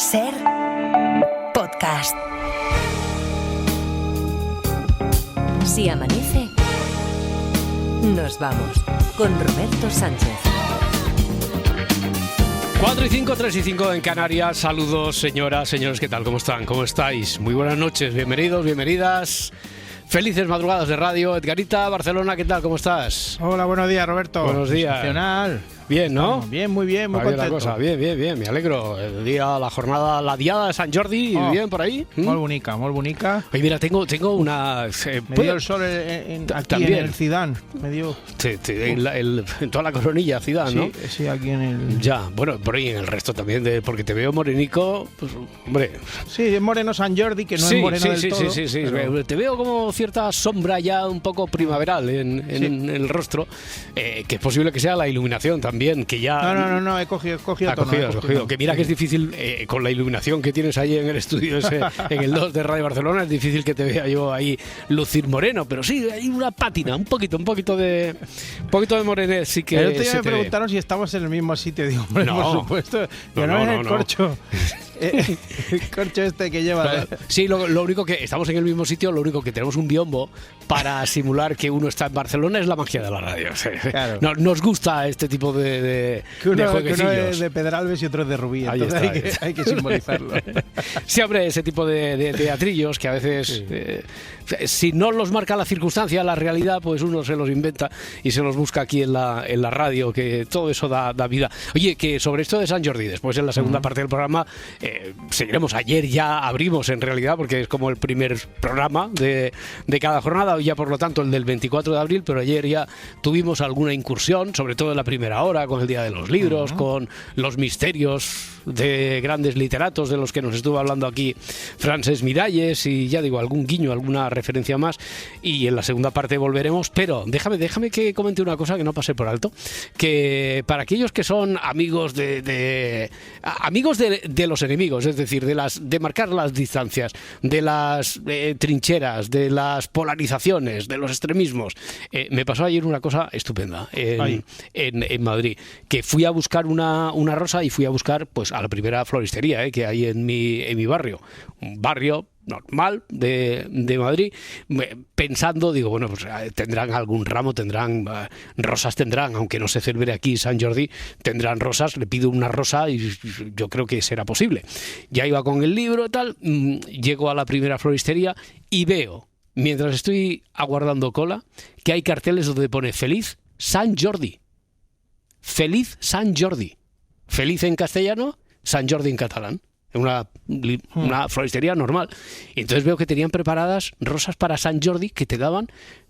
Ser podcast. Si amanece, nos vamos con Roberto Sánchez. 4 y 5, 3 y 5 en Canarias. Saludos, señoras, señores, ¿qué tal? ¿Cómo están? ¿Cómo estáis? Muy buenas noches, bienvenidos, bienvenidas. Felices madrugadas de radio. Edgarita, Barcelona, ¿qué tal? ¿Cómo estás? Hola, buenos días, Roberto. Buenos días. Excepcional. Bien, ¿no? Bien, muy bien, muy Va bien la contento. cosa. Bien, me alegro. El día, la jornada, la diada de San Jordi, bien por ahí. Muy bonita, muy bonita. Oye, mira, tengo una... Me dio el sol aquí también. en el Zidane. Me dio... en toda la coronilla, ciudad, ¿no? Sí, aquí en el... Ya, bueno, por ahí en el resto también, porque te veo morenico, pues, hombre... Sí, es moreno San Jordi, que no es moreno del todo. Sí. Pero... Te veo como cierta sombra ya un poco primaveral en el rostro, que es posible que sea la iluminación también, que ya... No, he cogido Has tono. cogido. Que mira que es difícil, con la iluminación que tienes ahí en el estudio ese, en el 2 de Radio Barcelona, es difícil que te vea yo ahí lucir moreno, pero sí, hay una pátina, un poquito de morenés, sí que... El otro día se me te ve. preguntaron si estamos en el mismo sitio. Digo, hombre, No. por supuesto. Que no es el corcho. El corcho este que lleva... Sí, lo único que estamos en el mismo sitio, lo único que tenemos un biombo para simular que uno está en Barcelona, es la magia de la radio. Sí. Claro. Nos gusta este tipo de jueguecillos. Que uno es de Pedralbes y otro es de Rubí. Entonces hay que simbolizarlo. Sí, hombre, ese tipo de teatrillos que a veces, si no los marca la circunstancia, la realidad, pues uno se los inventa y se los busca aquí en la radio, que todo eso da vida. Oye, que sobre esto de San Jordi, después en la segunda parte del programa, seguiremos. Ayer ya abrimos, en realidad, porque es como el primer programa de cada jornada, hoy ya por lo tanto el del 24 de abril, pero ayer ya tuvimos alguna incursión, sobre todo en la primera hora, con el Día de los Libros, con los misterios de grandes literatos de los que nos estuvo hablando aquí Francesc Miralles, y ya digo, algún guiño, alguna referencia más, y en la segunda parte volveremos, pero déjame que comente una cosa que no pasé por alto, que para aquellos que son amigos de los enemigos, es decir, de marcar las distancias, de las trincheras, de las polarizaciones, de los extremismos, me pasó ayer una cosa estupenda en Madrid, que fui a buscar una rosa, y fui a buscar pues a la primera floristería que hay en mi barrio, un barrio normal de Madrid, pensando, digo, bueno, pues tendrán algún ramo, tendrán rosas, aunque no se celebre aquí San Jordi, tendrán rosas, le pido una rosa y yo creo que será posible. Ya iba con el libro y tal, llego a la primera floristería y veo, mientras estoy aguardando cola, que hay carteles donde pone Feliz San Jordi. Feliz San Jordi. Feliz en castellano, San Jordi en catalán. Una floristería normal. Y entonces veo que tenían preparadas rosas para San Jordi que te daban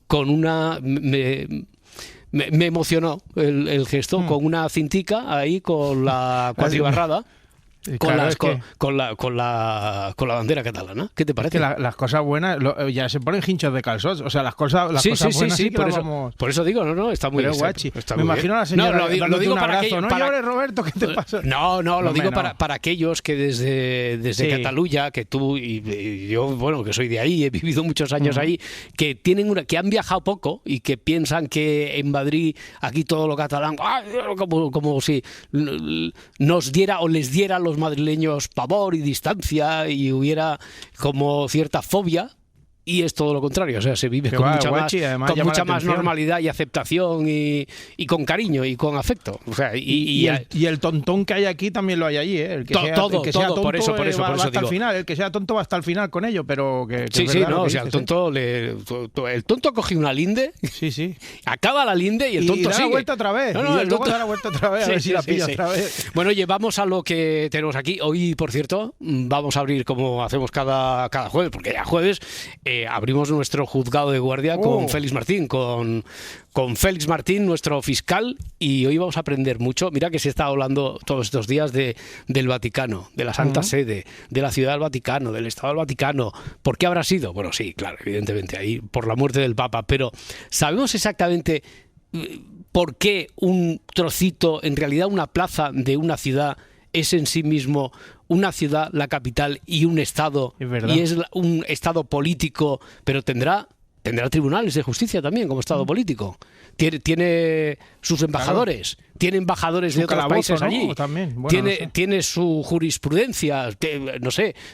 con una... Me emocionó el gesto, con una cintica ahí, con la cuadribarrada. Con la bandera catalana. ¿Qué te parece? Que las cosas buenas ya se ponen hinchos de calzots. O sea, las cosas buenas sí que por las eso, vamos... por eso digo, está muy bien. Guachi. Está Me muy imagino bien. a la señora lo digo un para abrazo. aquellos, No llores, Roberto, ¿qué te pasa? Lo digo para aquellos que desde Cataluña, que tú y yo, bueno, que soy de ahí, he vivido muchos años ahí, que que han viajado poco y que piensan que en Madrid, aquí todo lo catalán, como si nos diera o les diera a los madrileños pavor y distancia, y hubiera como cierta fobia, y es todo lo contrario. O sea, se vive con mucha más normalidad y aceptación, y con cariño y con afecto. O sea, y el tontón que hay aquí también lo hay allí, el que sea tonto, por eso va hasta digo. el final, el que sea tonto va hasta el final con ello, pero que sí, o sea, el tonto coge una linde, acaba la linde y el tonto da sigue. La vuelta otra vez, y luego da la vuelta otra vez, a ver si la pilla otra vez. Bueno, oye, vamos a lo que tenemos aquí. Hoy, por cierto, vamos a abrir, como hacemos cada jueves, porque ya jueves abrimos nuestro juzgado de guardia con Félix Martín, con Félix Martín, nuestro fiscal, y hoy vamos a aprender mucho. Mira que se está hablando todos estos días del Vaticano, de la Santa Sede, de la Ciudad del Vaticano, del Estado del Vaticano. ¿Por qué habrá sido? Bueno, sí, claro, evidentemente, ahí por la muerte del Papa, pero ¿sabemos exactamente por qué un trocito, en realidad una plaza de una ciudad, es en sí mismo una ciudad, la capital, y un estado, y es un estado político, pero tendrá tendrá tribunales de justicia también como Estado político. Tiene sus embajadores, tiene embajadores de otros países allí, también. Bueno, tiene su jurisprudencia,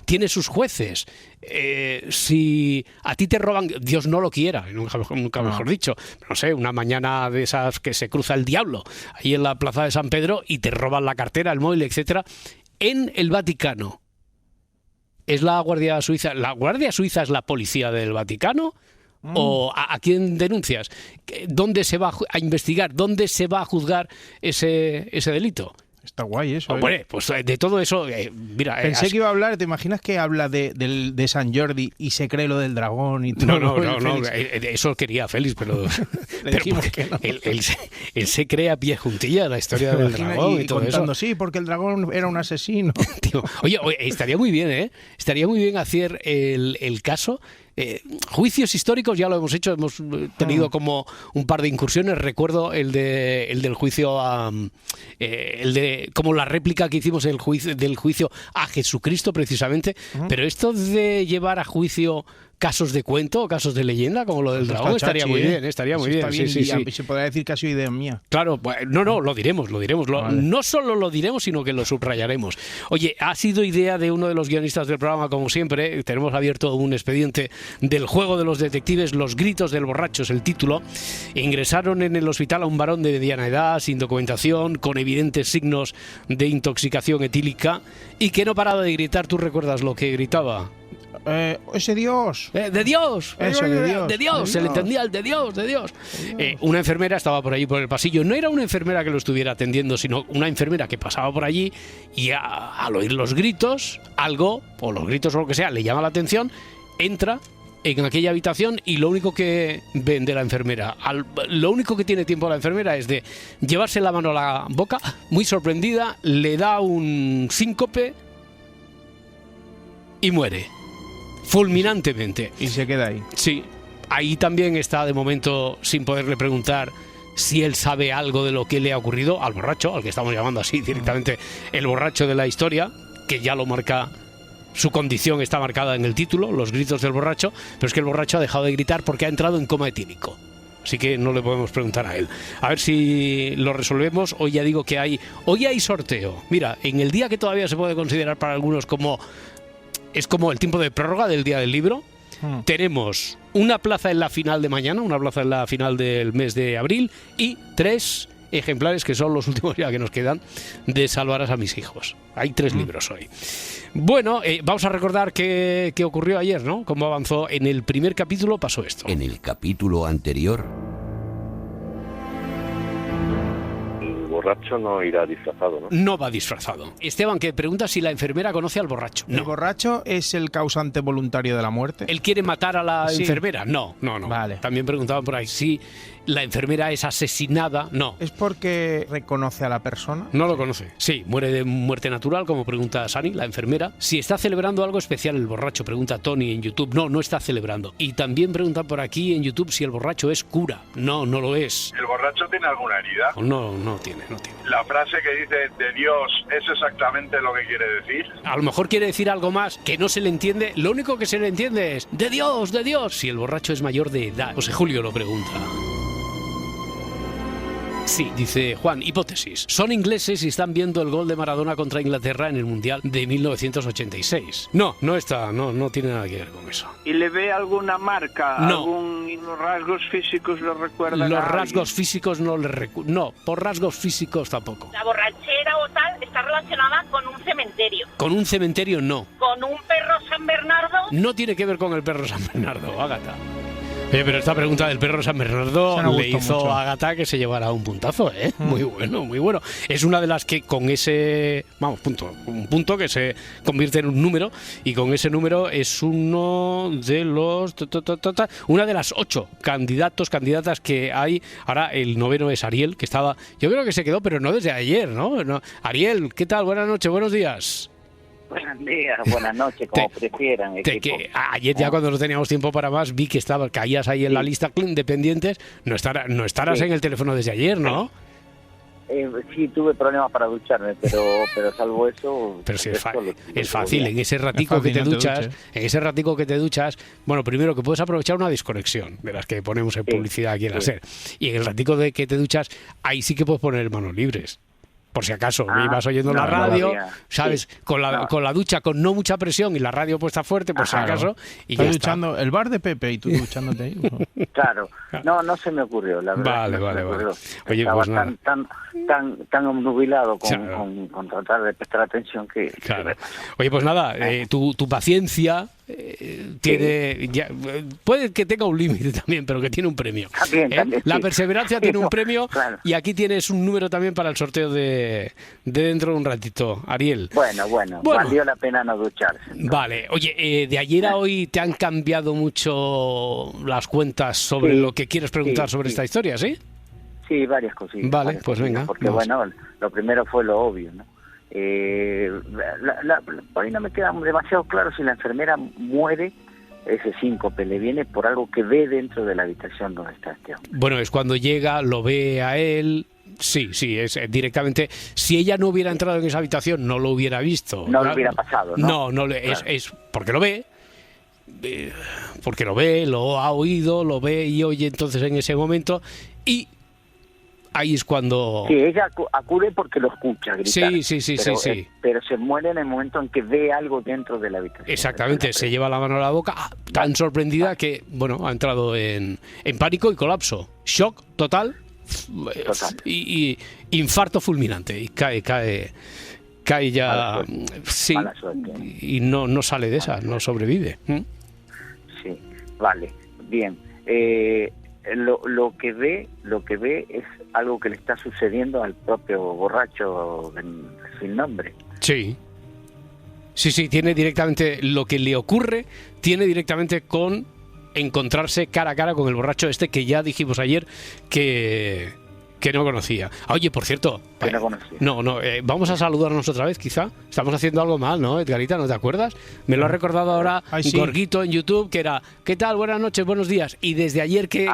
tiene sus jueces. Si a ti te roban, Dios no lo quiera, nunca mejor dicho, no sé, una mañana de esas que se cruza el diablo ahí en la plaza de San Pedro y te roban la cartera, el móvil, etcétera, en el Vaticano. ¿Es la Guardia Suiza? ¿La Guardia Suiza es la policía del Vaticano? ¿O a quién denuncias? ¿Dónde se va a investigar? ¿Dónde se va a juzgar ese delito? Está guay eso. Bueno, pues de todo eso, mira... Pensé que iba a hablar, ¿te imaginas que habla de San Jordi y se cree lo del dragón y todo? No, eso quería Félix, pero... Le dijimos que no. Él se cree a pie juntilla la historia del dragón y todo contando, eso. Sí, porque el dragón era un asesino. Tío, oye, estaría muy bien, ¿eh? Estaría muy bien hacer el caso... juicios históricos ya lo hemos hecho, hemos tenido como un par de incursiones. Recuerdo el del juicio como la réplica que hicimos del juicio a Jesucristo precisamente, pero esto de llevar a juicio casos de cuento o casos de leyenda como lo del dragón estaría muy bien, estaría muy bien. Sí. Se podría decir que ha sido idea mía. Claro, no, lo diremos. Vale. No solo lo diremos, sino que lo subrayaremos. Oye, ha sido idea de uno de los guionistas del programa, como siempre. Tenemos abierto un expediente del juego de los detectives, Los gritos del borracho es el título. Ingresaron en el hospital a un varón de mediana edad, sin documentación, con evidentes signos de intoxicación etílica y que no paraba de gritar. ¿Tú recuerdas lo que gritaba? Ese Dios. ¡De Dios! Eso, ¡De Dios! Se le entendía el de Dios, de Dios. Una enfermera estaba por allí por el pasillo. No era una enfermera que lo estuviera atendiendo, sino una enfermera que pasaba por allí y al oír los gritos, algo, o los gritos o lo que sea, le llama la atención, entra en aquella habitación y lo único que ven de la enfermera, lo único que tiene tiempo la enfermera es de llevarse la mano a la boca, muy sorprendida, le da un síncope y muere. Fulminantemente. Y se queda ahí. Sí, ahí también está de momento sin poderle preguntar si él sabe algo de lo que le ha ocurrido al borracho, al que estamos llamando así directamente el borracho de la historia, que ya lo marca, su condición está marcada en el título, Los gritos del borracho, pero es que el borracho ha dejado de gritar porque ha entrado en coma etílico. Así que no le podemos preguntar a él. A ver si lo resolvemos. Hoy ya digo que hoy hay sorteo. Mira, en el día que todavía se puede considerar para algunos como... Es como el tiempo de prórroga del Día del Libro. Tenemos una plaza en la final de mañana, una plaza en la final del mes de abril y 3 ejemplares, que son los últimos ya que nos quedan, de Salvarás a mis hijos. Hay 3 libros hoy. Bueno, vamos a recordar qué ocurrió ayer, ¿no? Cómo avanzó. En el primer capítulo pasó esto. En el capítulo anterior... borracho no irá disfrazado, ¿no? No va disfrazado. Esteban, que pregunta si la enfermera conoce al borracho. No. ¿El borracho es el causante voluntario de la muerte? ¿Él quiere matar a la enfermera? No. Vale. También preguntaban por ahí si la enfermera es asesinada. No. ¿Es porque reconoce a la persona? No lo conoce. Sí, muere de muerte natural, como pregunta Sani, la enfermera. Si está celebrando algo especial el borracho, pregunta Tony en YouTube. No está celebrando. Y también preguntan por aquí en YouTube si el borracho es cura. No lo es. ¿El borracho tiene alguna herida? No tiene. La frase que dice de Dios es exactamente lo que quiere decir. A lo mejor quiere decir algo más que no se le entiende. Lo único que se le entiende es de Dios. Si el borracho es mayor de edad. José Julio lo pregunta. Sí, dice Juan, hipótesis. Son ingleses y están viendo el gol de Maradona contra Inglaterra en el Mundial de 1986. No tiene nada que ver con eso. ¿Y le ve alguna marca? No. ¿Los rasgos físicos le recuerdan Los a rasgos físicos no le recuerdan. No, por rasgos físicos tampoco. La borrachera o tal está relacionada con un cementerio. Con un cementerio no. ¿Con un perro San Bernardo? No tiene que ver con el perro San Bernardo, Ágata. Pero esta pregunta del perro San Bernardo le hizo mucho a Ágata que se llevara un puntazo, ¿eh? Muy bueno. Es una de las que con ese, un punto que se convierte en un número, y con ese número es uno de los... una de las 8 candidatas que hay. Ahora el 9º es Ariel, que estaba... Yo creo que se quedó, pero no desde ayer, ¿no? Ariel, ¿qué tal? Buenas noches, buenos días. Buenos días, buenas noches, como prefieran. Que ayer ya cuando no teníamos tiempo para más vi que caías ahí en la lista de pendientes. No estarás en el teléfono desde ayer, ¿no? Sí, tuve problemas para ducharme, pero salvo eso... Pero si es fácil, en ese ratico que te no te duchas, duches. en ese ratico que te duchas, bueno, primero que puedes aprovechar una desconexión de las que ponemos en publicidad aquí en la SER. Y en el ratico de que te duchas, ahí sí que puedes poner manos libres. Por si acaso, ibas oyendo la radio, ¿sabes? Sí. Con la ducha con no mucha presión y la radio puesta fuerte, por si acaso, y ya Estás está. duchando el bar de Pepe y tú duchándote ahí. Claro, no se me ocurrió, la verdad. Vale. Ocurrió. Oye, Estaba pues nada. tan obnubilado Claro. con tratar de prestar atención que... Claro. Oye, pues nada, tu paciencia tiene... puede que tenga un límite también, pero que tiene un premio. También, La sí. perseverancia tiene un premio Claro. y aquí tienes un número también para el sorteo de dentro de un ratito. Ariel. Bueno, valió la pena no ducharse. Vale, oye, de ayer a hoy te han cambiado mucho las cuentas sobre Sí, lo que quieres preguntar sí, sobre sí. esta historia, ¿sí? Sí, varias cositas. Vale, varias pues cositas, venga, Porque vamos. bueno, lo primero fue lo obvio, ¿no? Por ahí no me queda demasiado claro si la enfermera muere, ese síncope le viene por algo que ve dentro de la habitación donde está este hombre. Bueno, es cuando llega, lo ve a él. Sí, es directamente. Si ella no hubiera entrado en esa habitación, no lo hubiera visto. No lo hubiera pasado, ¿no? No, es porque lo ve. Porque lo ve, lo ha oído, lo ve y oye entonces en ese momento. Y ahí es cuando... Sí, ella acude porque lo escucha gritar. Sí. Pero se muere en el momento en que ve algo dentro de la habitación. Exactamente, se lleva la mano a la boca, tan sorprendida que, bueno, ha entrado en pánico y colapso. Shock total. Y infarto fulminante. Y cae ya... Mala suerte. Sí, Mala suerte. y no sale de esa, no sobrevive. Sí, vale, bien. Lo que ve es algo que le está sucediendo al propio borracho sin nombre. Sí, tiene directamente lo que le ocurre, tiene directamente con encontrarse cara a cara con el borracho este que ya dijimos ayer que no conocía. Oye, por cierto, Que no conocía. vamos a saludarnos otra vez, quizá. Estamos haciendo algo mal, ¿no, Edgarita? ¿No te acuerdas? Me lo ha recordado ahora Ay, sí. Gorguito en YouTube, que era, ¿qué tal? Buenas noches, buenos días. Y desde ayer que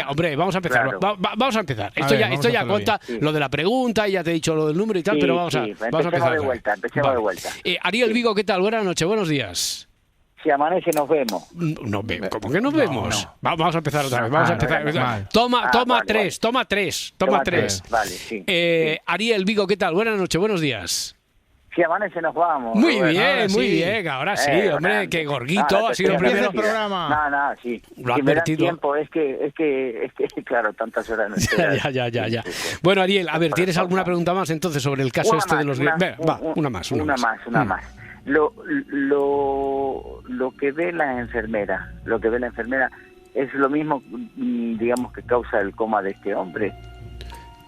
hombre, vamos a empezar. Claro. Vamos a empezar. A ver, vamos a ya hacerlo cuenta bien. lo de la pregunta y ya te he dicho lo del número y tal, Sí, pero vamos a empecemos empezar. de vuelta, empecemos de vuelta. Ariel Vigo, ¿qué tal? Buenas noches, buenos días. Si amanece nos vemos. No vemos, ¿cómo que nos vemos? no. Vamos a empezar otra vez, vamos a empezar. mal. Toma vale, tres. Toma Tres. Vale, sí. Ariel Vigo, ¿qué tal? Buenas noches, buenos días. Si amanece nos vamos. Muy Roberto. bien, ahora muy sí. bien. Ahora sí, hombre, grande. que Gorguito Nada, ha sido el te primero. Empieza el programa. No, sí. Lo ha si me dan advertido. tiempo, es que claro, tantas horas no estoy. Ya. Bueno, Ariel, a ver, ¿tienes alguna pregunta más entonces sobre el caso de los... Una más. Una más. Lo que ve la enfermera, es lo mismo, digamos, que causa el coma de este hombre.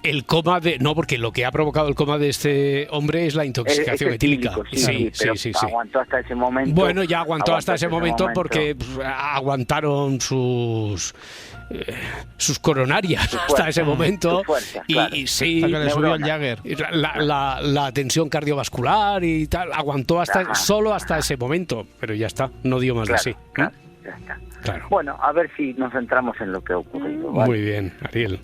El coma de... No, porque lo que ha provocado el coma de este hombre es la intoxicación Es etílica. etílico, pero aguantó hasta ese momento. Bueno, ya aguantó hasta ese momento porque aguantaron sus coronarias hasta ese momento. su fuerza, y, claro. y sí, Hasta que le subió el neurona. Jagger. la tensión cardiovascular y tal, aguantó solo hasta ese momento, pero ya está, no dio más de sí. Claro, ya está. Claro. Bueno, a ver si nos centramos en lo que ha ocurrido. ¿vale? Muy bien, Ariel.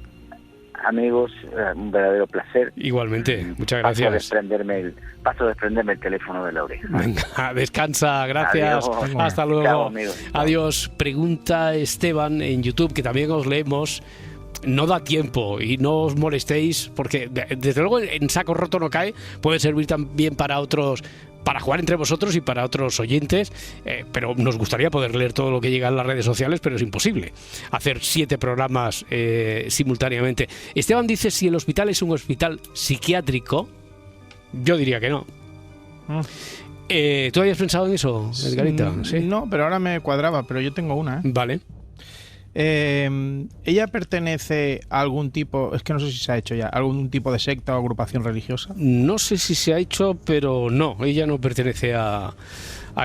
Amigos, un verdadero placer. Igualmente, muchas Paso gracias. a desprenderme el teléfono de la oreja. Venga, descansa, gracias. Adiós. Hasta luego. Chao, amigos. Adiós. Pregunta Esteban en YouTube, que también os leemos. No da tiempo y no os molestéis, porque desde luego en saco roto no cae. Puede servir también para otros, para jugar entre vosotros y para otros oyentes, pero nos gustaría poder leer todo lo que llega en las redes sociales, pero es imposible hacer 7 programas simultáneamente. Esteban dice si el hospital es un hospital psiquiátrico. Yo diría que no. ¿Tú habías pensado en eso, Edgarita? ¿Sí? No, pero ahora me cuadraba, pero yo tengo una. Vale. ¿Ella pertenece a algún tipo, es que no sé si se ha hecho ya, algún tipo de secta o agrupación religiosa? No sé si se ha hecho, pero no, ella no pertenece a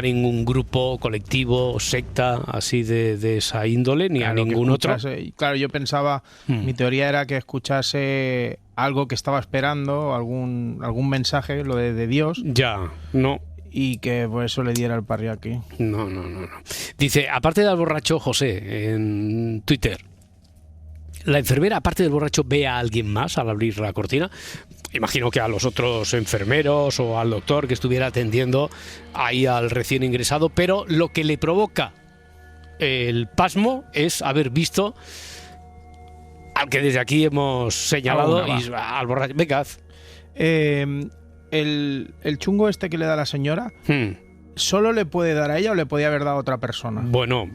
ningún grupo, colectivo, secta, así de esa índole, ni Claro, a ningún otro. Claro, yo pensaba, mi teoría era que escuchase algo que estaba esperando, algún mensaje, lo de Dios, Ya, no. y que por eso le diera el parriaqui. No. Dice, aparte del borracho José en Twitter, La enfermera, aparte del borracho, ve a alguien más al abrir la cortina. Imagino que a los otros enfermeros o al doctor que estuviera atendiendo ahí al recién ingresado, pero lo que le provoca el pasmo es haber visto al que desde aquí hemos señalado al borracho. Venga, haz. El chungo este que le da la señora, ¿solo le puede dar a ella o le podía haber dado a otra persona? Bueno,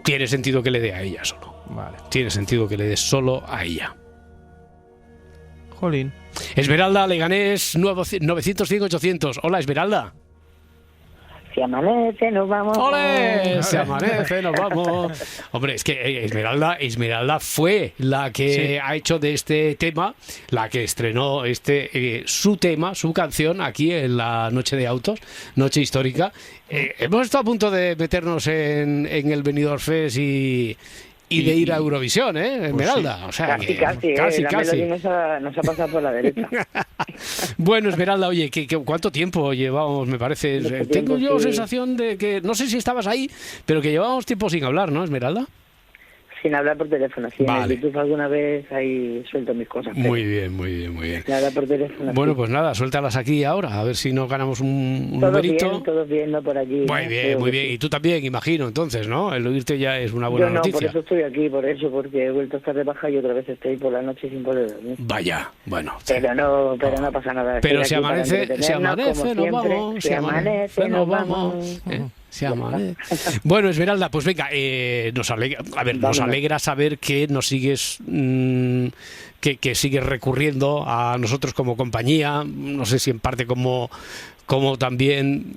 tiene sentido que le dé a ella solo. Vale. Tiene sentido que le dé solo a ella. Jolín. Esmeralda, Leganés, 900-100-800. Hola, Esmeralda. Si amanece, nos vamos. ¡Ole! Se amanece, nos vamos. Hombre, es que Esmeralda fue la que ha hecho de este tema, la que estrenó su tema, su canción aquí en la Noche de Autos, Noche Histórica. Hemos estado a punto de meternos en el Benidorm Fest y de ir a Eurovisión, Esmeralda. Pues sí. O sea, casi. Nos ha pasado por la derecha. Bueno, Esmeralda, oye, ¿cuánto tiempo llevábamos, me parece? Tengo yo sensación de que, no sé si estabas ahí, pero que llevábamos tiempo sin hablar, ¿no, Esmeralda? Sin hablar por teléfono, sí. Vale. En YouTube alguna vez ahí suelto mis cosas. Muy bien. Sin hablar por teléfono. Bueno, sí. pues nada, suéltalas aquí ahora, a ver si nos ganamos un numerito. Todos bien, no por aquí. Muy bien. Y tú también, imagino, entonces, ¿no? El oírte ya es una buena noticia. Por eso estoy aquí, porque he vuelto a estar de baja y otra vez estoy por la noche sin poder dormir. Vaya, bueno. Pero no pasa nada. Pero si amanece, nos vamos. Si amanece, nos vamos. Se amanece. Bueno, Esmeralda, pues venga, nos alegra saber que nos sigues que sigues recurriendo a nosotros como compañía, no sé si en parte como también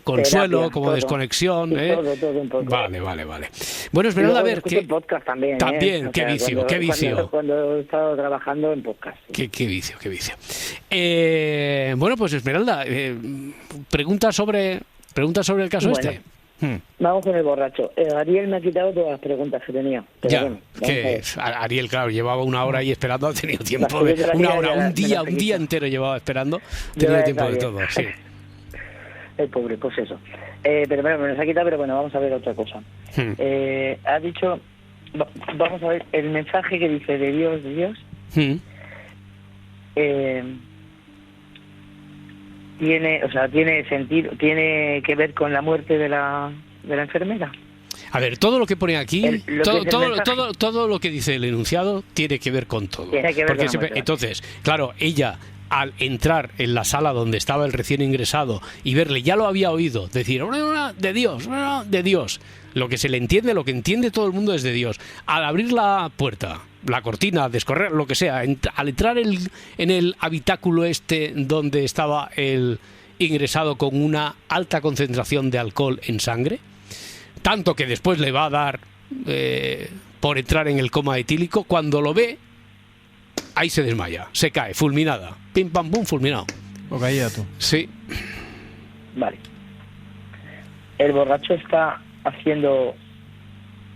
consuelo, terapia, como todo. desconexión, Sí, todo un poco. Vale. Bueno, Esmeralda, a ver, ¿qué podcast también? qué vicio. Cuando he estado trabajando en podcast. Qué vicio. Bueno, pues Esmeralda, pregunta sobre el caso este. Vamos con el borracho. Ariel me ha quitado todas las preguntas que tenía. Pero Ariel, claro, llevaba una hora ahí esperando, ha tenido tiempo. Un día entero llevaba esperando, ha tenido tiempo de todo, sí. El pobre, pues eso. Pero bueno, me nos ha quitado, pero bueno, vamos a ver otra cosa. Ha dicho, vamos a ver, el mensaje que dice de Dios, tiene sentido, tiene que ver con la muerte de la enfermera. A ver, todo lo que pone aquí, todo lo que dice el enunciado tiene que ver con todo. Entonces, claro, ella al entrar en la sala donde estaba el recién ingresado y verle, ya lo había oído decir de Dios. Lo que se le entiende, lo que entiende todo el mundo es de Dios. Al abrir la puerta, la cortina, descorrer, lo que sea, al entrar en el habitáculo donde estaba el ingresado con una alta concentración de alcohol en sangre, tanto que después le va a dar por entrar en el coma etílico, cuando lo ve, ahí se desmaya, se cae, fulminada. Pim, pam, pum, fulminado. O caída tú. Sí. Vale. El borracho está haciendo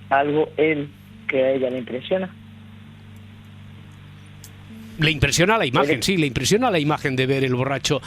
algo él que a ella le impresiona. Le impresiona la imagen, le impresiona la imagen de ver el borracho.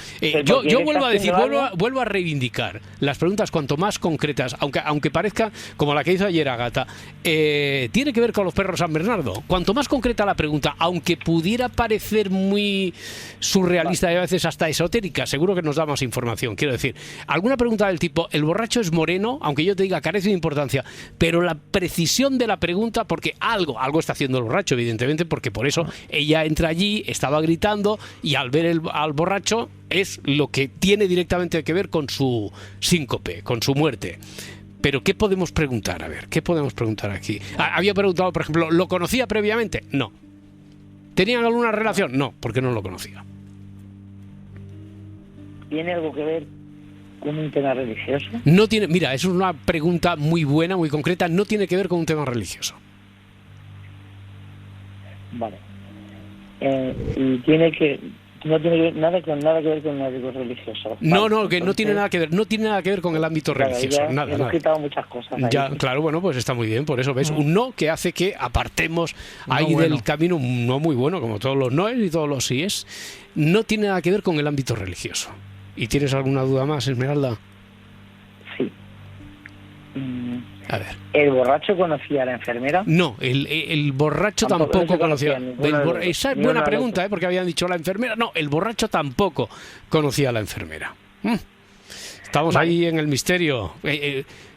Yo vuelvo a decir, vuelvo a reivindicar las preguntas cuanto más concretas, aunque parezca como la que hizo ayer Agata, tiene que ver con los perros San Bernardo. Cuanto más concreta la pregunta, aunque pudiera parecer muy surrealista y a veces hasta esotérica, seguro que nos da más información. Quiero decir, alguna pregunta del tipo, el borracho es moreno, aunque yo te diga carece de importancia, pero la precisión de la pregunta, porque algo está haciendo el borracho, evidentemente, porque por eso ella entra allí, estaba gritando, y al ver al borracho es lo que tiene directamente que ver con su síncope, con su muerte. Pero ¿qué podemos preguntar? A ver, ¿qué podemos preguntar aquí? Había preguntado, por ejemplo, ¿lo conocía previamente? No. ¿Tenían alguna relación? No, porque no lo conocía. ¿Tiene algo que ver con un tema religioso? No tiene, mira, es una pregunta muy buena, muy concreta, no tiene que ver con un tema religioso. Vale. Y no tiene nada que ver con algo religioso. No, que no tiene nada que ver con el ámbito religioso. Nada. Hemos quitado muchas cosas. Ya, claro, bueno, pues está muy bien, por eso ves, un no que hace que apartemos ahí del camino un no muy bueno, como todos los noes y todos los síes. No tiene nada que ver con el ámbito religioso. ¿Y tienes alguna duda más, Esmeralda? Sí. A ver. ¿El borracho conocía a la enfermera? No, el borracho tampoco conocía. Esa es buena pregunta, porque habían dicho la enfermera. No, el borracho tampoco conocía a la enfermera. Estamos ahí en el misterio.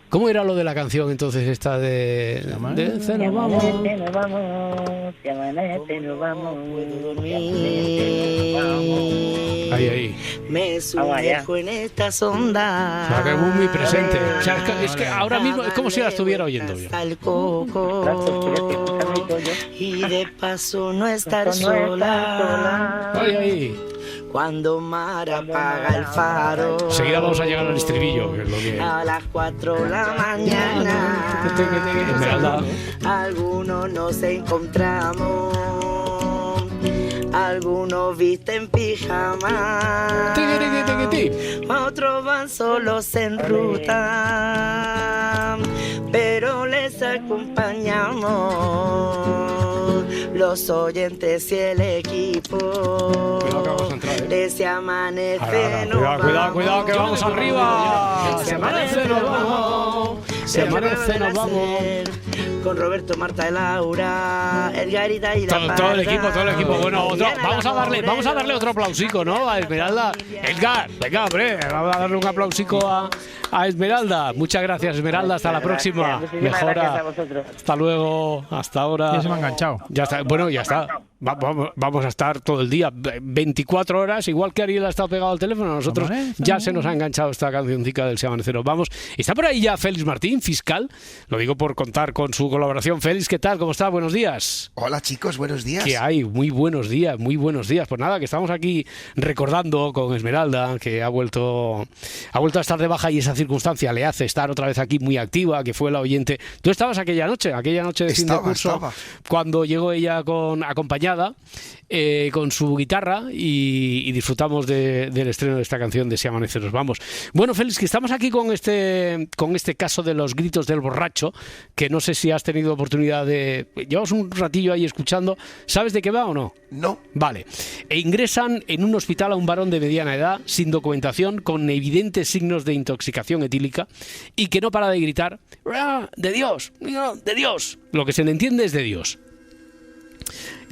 ¿Cómo era lo de la canción entonces esta de nos vamos? Si amanece, nos vamos. Ahí. Me sumerjo en estas ondas. La que es muy presente. O sea, es que ahora mismo es como si la estuviera oyendo yo. Y de paso no estar sola. Ahí. Cuando mar apaga el faro. Enseguida vamos a llegar al estribillo, que es lo que... A las 4 de la mañana. Esmeralda. Algunos nos encontramos. Algunos visten pijama. Otros van solos en ruta. Pero les acompañamos. Los oyentes y el equipo. De Se Amanece nos vamos. Cuidado, que vamos arriba. Se amanece, nos vamos. Se amanece, nos vamos. Con Roberto, Marta y Laura, Edgarita y la todo el equipo. Bueno, vamos a darle otro aplausico, ¿no? A Esmeralda. Edgar, venga, hombre, vamos a darle un aplausico a Esmeralda. Muchas gracias, Esmeralda. Hasta la próxima. Mejora. Hasta luego. Hasta ahora. Ya se me ha enganchado. Ya está. Bueno, ya está. Vamos a estar todo el día, 24 horas, igual que Ariel ha estado pegado al teléfono. A nosotros ya se nos ha enganchado esta cancioncica del Se Amanece nos vamos. Está por ahí ya Félix Martín, fiscal. Lo digo por contar con su colaboración. Félix, ¿qué tal? ¿Cómo está? Buenos días. Hola, chicos, buenos días. ¿Qué hay? Muy buenos días. Pues nada, que estamos aquí recordando con Esmeralda, que ha vuelto a estar de baja y esa circunstancia le hace estar otra vez aquí muy activa, que fue la oyente. ¿Tú estabas aquella noche de fin de curso, cuando llegó ella acompañada con su guitarra y disfrutamos del estreno de esta canción de Se Amanece nos vamos? Bueno, Félix, que estamos aquí con este caso de los gritos del borracho, que no sé si has tenido oportunidad de... Llevamos un ratillo ahí escuchando. ¿Sabes de qué va o no? No. Vale. Ingresan en un hospital a un varón de mediana edad, sin documentación, con evidentes signos de intoxicación etílica, y que no para de gritar: ¡de Dios! ¡De Dios! Lo que se le entiende es de Dios.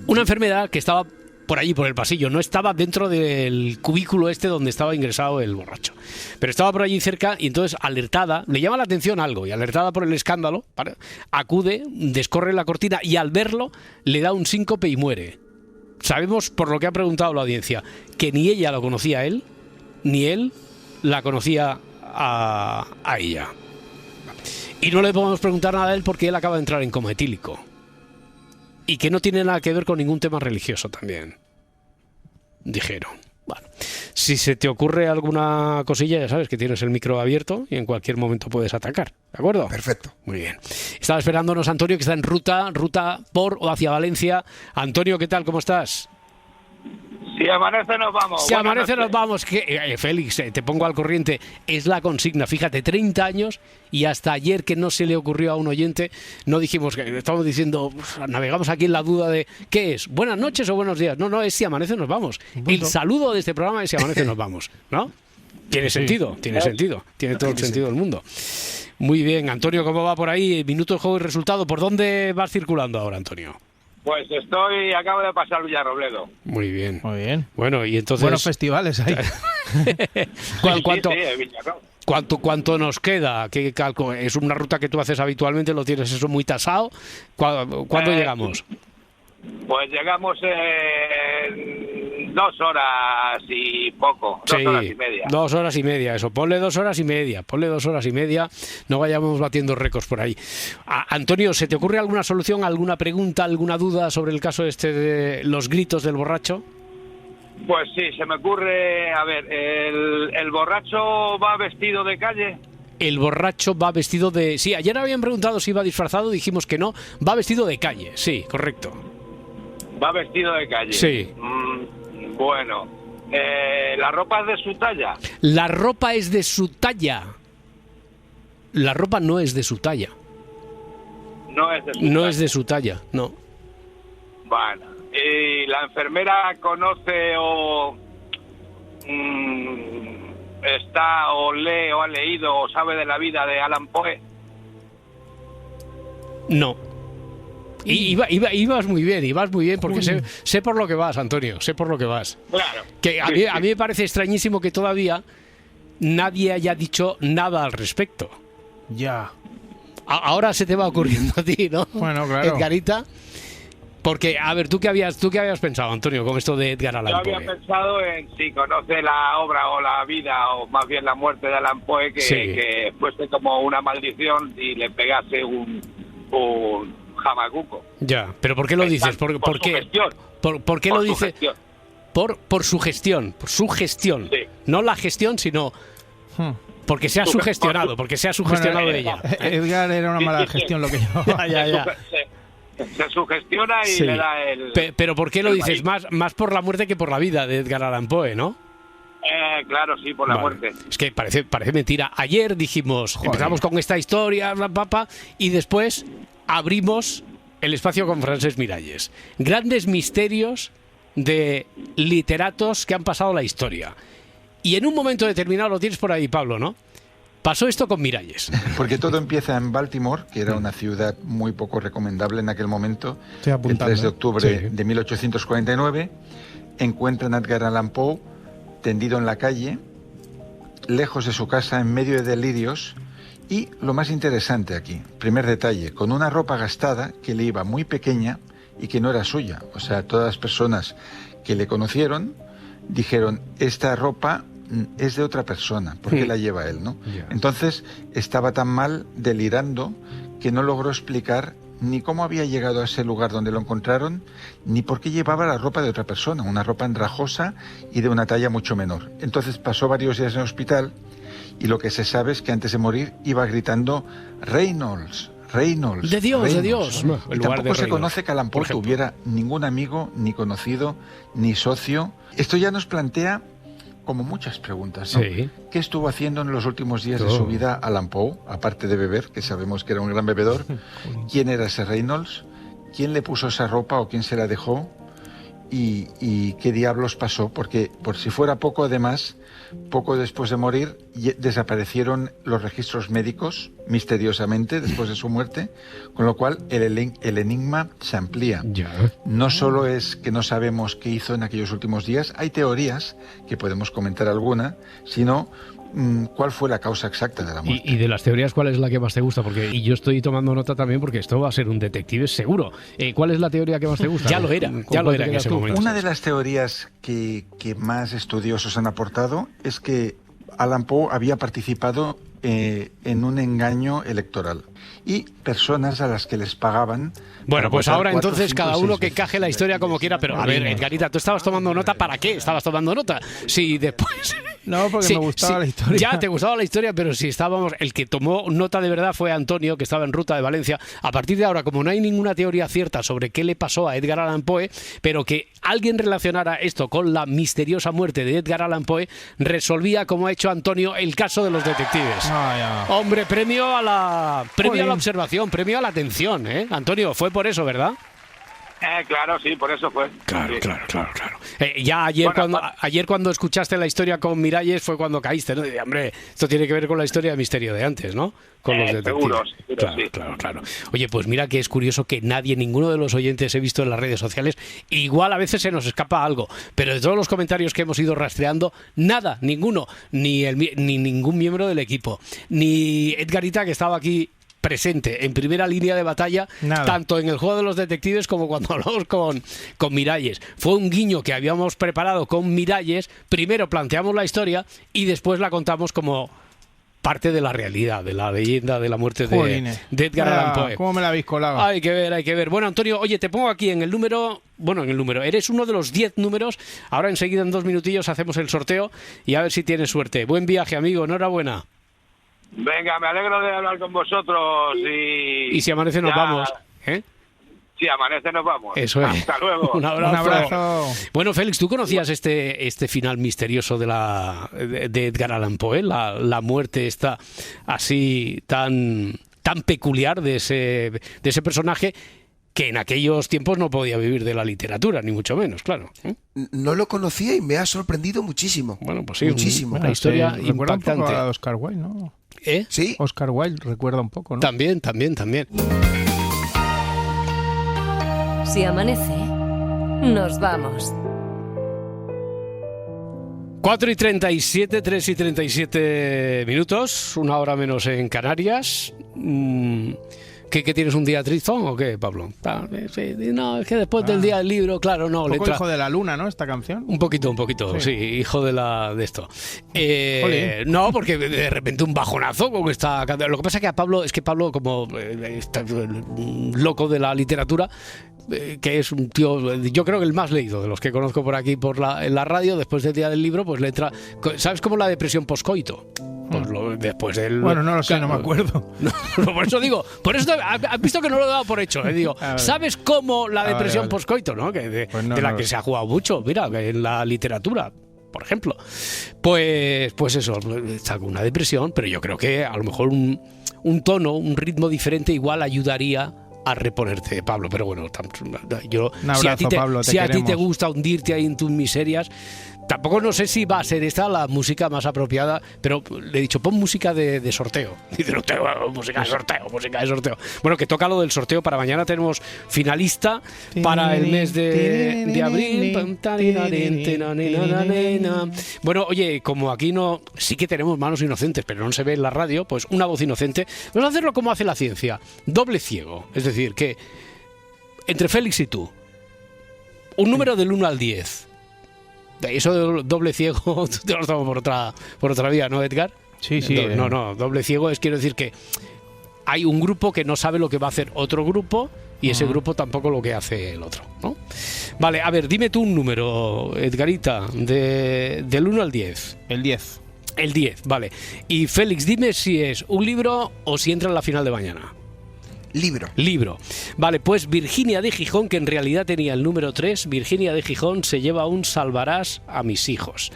Una enfermedad que estaba por allí, por el pasillo, no estaba dentro del cubículo donde estaba ingresado el borracho, pero estaba por allí cerca, y entonces, alertada, le llama la atención algo, y alertada por el escándalo, acude, descorre la cortina y al verlo le da un síncope y muere. Sabemos, por lo que ha preguntado la audiencia, que ni ella lo conocía a él, ni él la conocía a ella. Y no le podemos preguntar nada a él porque él acaba de entrar en coma etílico. Y que no tiene nada que ver con ningún tema religioso también, dijeron. Bueno, si se te ocurre alguna cosilla, ya sabes que tienes el micro abierto y en cualquier momento puedes atacar, ¿de acuerdo? Perfecto. Muy bien. Estaba esperándonos Antonio, que está en ruta por o hacia Valencia. Antonio, ¿qué tal? ¿Cómo estás? Si amanece nos vamos. Si amanece nos vamos. Félix, te pongo al corriente. Es la consigna. Fíjate, 30 años y hasta ayer, que no se le ocurrió a un oyente, no dijimos que estamos diciendo, navegamos aquí en la duda de ¿qué es? ¿Buenas noches o buenos días? No, es si amanece nos vamos. El saludo de este programa es si amanece nos vamos, ¿no? Tiene sentido, tiene todo el sentido del mundo. Muy bien, Antonio, ¿cómo va por ahí? Minuto de juego y resultado. ¿Por dónde vas circulando ahora, Antonio? Pues acabo de pasar Villarrobledo. Muy bien. Bueno, y entonces... Buenos festivales hay. ¿Cuánto nos queda? ¿Qué calco? ¿Es una ruta que tú haces habitualmente? ¿Lo tienes eso muy tasado? ¿Cuándo llegamos? Pues llegamos en 2 horas y poco, 2 horas y media. 2 horas y media, eso. Ponle 2 horas y media. No vayamos batiendo récords por ahí. Antonio, ¿se te ocurre alguna solución, alguna pregunta, alguna duda sobre el caso de los gritos del borracho? Pues sí, se me ocurre, a ver, ¿el borracho va vestido de calle? El borracho va vestido de... Sí, ayer habían preguntado si iba disfrazado, dijimos que no. Va vestido de calle, sí, correcto. Va vestido de calle. Sí. Bueno, ¿la ropa es de su talla? La ropa es de su talla. La ropa no es de su talla. No es de su talla. No es de su talla, no. Bueno, ¿y la enfermera conoce o está o lee o ha leído o sabe de la vida de Alan Poe? No. Ibas muy bien, porque sé por lo que vas, Antonio, sé por lo que vas. Claro. Que a mí me parece extrañísimo que todavía nadie haya dicho nada al respecto. Ya. Ahora se te va ocurriendo a ti, ¿no? Bueno, claro. Edgarita. Porque, a ver, ¿tú qué habías pensado, Antonio, con esto de Edgar Allan Poe? Yo había pensado en si conoce la obra o la vida, o más bien la muerte de Allan Poe, que fuese como una maldición y le pegase un jamacuco. Ya, pero ¿por qué lo dices? ¿Por qué? ¿Por qué lo dices? Por su gestión, sí. No la gestión, sino porque se ha sugestionado, ella. Edgar era una mala gestión lo que yo... ya. Se sugestiona y le da el... Pero ¿por qué lo dices? Más por la muerte que por la vida de Edgar Allan Poe, ¿no? Claro, sí, por la muerte. Es que parece mentira. Ayer dijimos, empezamos con esta historia, y después abrimos el espacio con Francesc Miralles. Grandes misterios de literatos que han pasado la historia. Y en un momento determinado, lo tienes por ahí, Pablo, ¿no? Pasó esto con Miralles. Porque todo empieza en Baltimore, que era una ciudad muy poco recomendable en aquel momento. El 3 de octubre de 1849, encuentran a Edgar Allan Poe tendido en la calle, lejos de su casa, en medio de delirios. Y lo más interesante aquí, primer detalle, con una ropa gastada que le iba muy pequeña y que no era suya. O sea, todas las personas que le conocieron dijeron, esta ropa es de otra persona, ¿por qué la lleva él, no? Entonces estaba tan mal, delirando, que no logró explicar ni cómo había llegado a ese lugar donde lo encontraron, ni por qué llevaba la ropa de otra persona, una ropa andrajosa y de una talla mucho menor. Entonces pasó varios días en el hospital y lo que se sabe es que antes de morir iba gritando Reynolds, de Dios. Y tampoco se conoce que Allan Poe tuviera ningún amigo, ni conocido, ni socio. Esto ya nos plantea como muchas preguntas, ¿no? Sí. ¿Qué estuvo haciendo en los últimos días de su vida Allan Poe, aparte de beber, que sabemos que era un gran bebedor? ¿Quién era ese Reynolds? ¿Quién le puso esa ropa o quién se la dejó? ¿Y qué diablos pasó? Porque, por si fuera poco, además, poco después de morir, desaparecieron los registros médicos, misteriosamente, después de su muerte, con lo cual el enigma se amplía. No solo es que no sabemos qué hizo en aquellos últimos días, hay teorías, que podemos comentar alguna, sino cuál fue la causa exacta de la muerte. Y de las teorías, ¿cuál es la que más te gusta? Y yo estoy tomando nota también, porque esto va a ser un detective seguro. ¿Cuál es la teoría que más te gusta? Ya lo era en ese momento. Una de las teorías que más estudiosos han aportado es que Allan Poe había participado en un engaño electoral y personas a las que les pagaban. Bueno, pues ahora entonces cada uno que encaje la historia como quiera, pero a ver, Edgarita, ¿tú estabas tomando nota para qué? ¿Estabas tomando nota? Si después... No, porque me gustaba la historia. Ya, te gustaba la historia, pero si estábamos... El que tomó nota de verdad fue Antonio, que estaba en ruta de Valencia. A partir de ahora, como no hay ninguna teoría cierta sobre qué le pasó a Edgar Allan Poe, pero que alguien relacionara esto con la misteriosa muerte de Edgar Allan Poe, resolvía, como ha hecho Antonio, el caso de los detectives. Hombre, premio a la observación, premio a la atención, ¿eh? Antonio, fue por eso, ¿verdad? Claro, sí, por eso fue. Claro. Ya ayer cuando escuchaste la historia con Miralles fue cuando caíste, ¿no? Y, hombre, esto tiene que ver con la historia de misterio de antes, ¿no? Con los detectives. Seguro, claro. Oye, pues mira que es curioso que ninguno de los oyentes he visto en las redes sociales. Igual a veces se nos escapa algo, pero de todos los comentarios que hemos ido rastreando, nada, ninguno, ni ningún miembro del equipo, ni Edgarita, que estaba aquí presente en primera línea de batalla, tanto en el juego de los detectives como cuando hablamos con Miralles. Fue un guiño que habíamos preparado con Miralles. Primero planteamos la historia y después la contamos como parte de la realidad, de la leyenda de la muerte de Edgar Allan Poe. ¿Cómo me la habéis colado? Hay que ver. Bueno, Antonio, oye, te pongo aquí en el número, eres uno de los 10 números. Ahora enseguida, en 2 minutillos, hacemos el sorteo y a ver si tienes suerte. Buen viaje, amigo, enhorabuena. Venga, me alegro de hablar con vosotros y si amanece nos vamos, ¿eh? Si amanece nos vamos. Eso es. Hasta luego. Un abrazo. Bueno, Félix, ¿tú conocías este final misterioso de Edgar Allan Poe? La muerte esta así tan peculiar de ese personaje que en aquellos tiempos no podía vivir de la literatura, ni mucho menos, claro. No lo conocía y me ha sorprendido muchísimo. Bueno, pues sí, muchísimo. Una historia impactante. Recuerda un poco a Oscar Wilde, ¿no? ¿Eh? Sí. Oscar Wilde recuerda un poco, ¿no? También. Si amanece, nos vamos. 4:37, 3:37 minutos, una hora menos en Canarias. ¿Qué tienes un día tristón o qué, Pablo? No, es que después del día del libro, claro, no. Un poco hijo de la luna, ¿no? Esta canción. Un poquito, sí, hijo de esto. No, porque de repente un bajonazo con esta canción. Lo que pasa es que Pablo, como está loco de la literatura, que es un tío, yo creo que el más leído de los que conozco por aquí en la radio, después del día del libro, pues le entra. ¿Sabes cómo la depresión poscoito? Pues después del... Bueno, no lo sé, no me acuerdo. No, por eso digo, has visto que no lo he dado por hecho. Digo, ¿sabes cómo la depresión poscoito, ¿no? De la que se ha jugado mucho, mira, en la literatura, por ejemplo. Pues eso, está con una depresión, pero yo creo que a lo mejor un tono, un ritmo diferente igual ayudaría a reponerte, Pablo. Pero bueno, yo, un abrazo, Pablo, si a ti te gusta hundirte ahí en tus miserias, tampoco no sé si va a ser esta la música más apropiada, pero le he dicho, pon música de sorteo. Dice, no tengo música de sorteo. Bueno, que toca lo del sorteo. Para mañana tenemos finalista para el mes de abril. Bueno, oye, como aquí sí que tenemos manos inocentes, pero no se ve en la radio, pues una voz inocente. Vamos a hacerlo como hace la ciencia, doble ciego. Es decir, que entre Félix y tú, un número del 1 al 10. Eso de doble ciego, te lo estamos por otra vía, ¿no, Edgar? Sí. No, doble ciego quiero decir que hay un grupo que no sabe lo que va a hacer otro grupo y ese grupo tampoco lo que hace el otro, ¿no? Vale, a ver, dime tú un número, Edgarita, del 1 al 10. El 10. El 10, vale. Y Félix, dime si es un libro o si entra en la final de mañana. Libro. Vale, pues Virginia de Gijón, que en realidad tenía el número 3, Virginia de Gijón se lleva un Salvarás a mis hijos.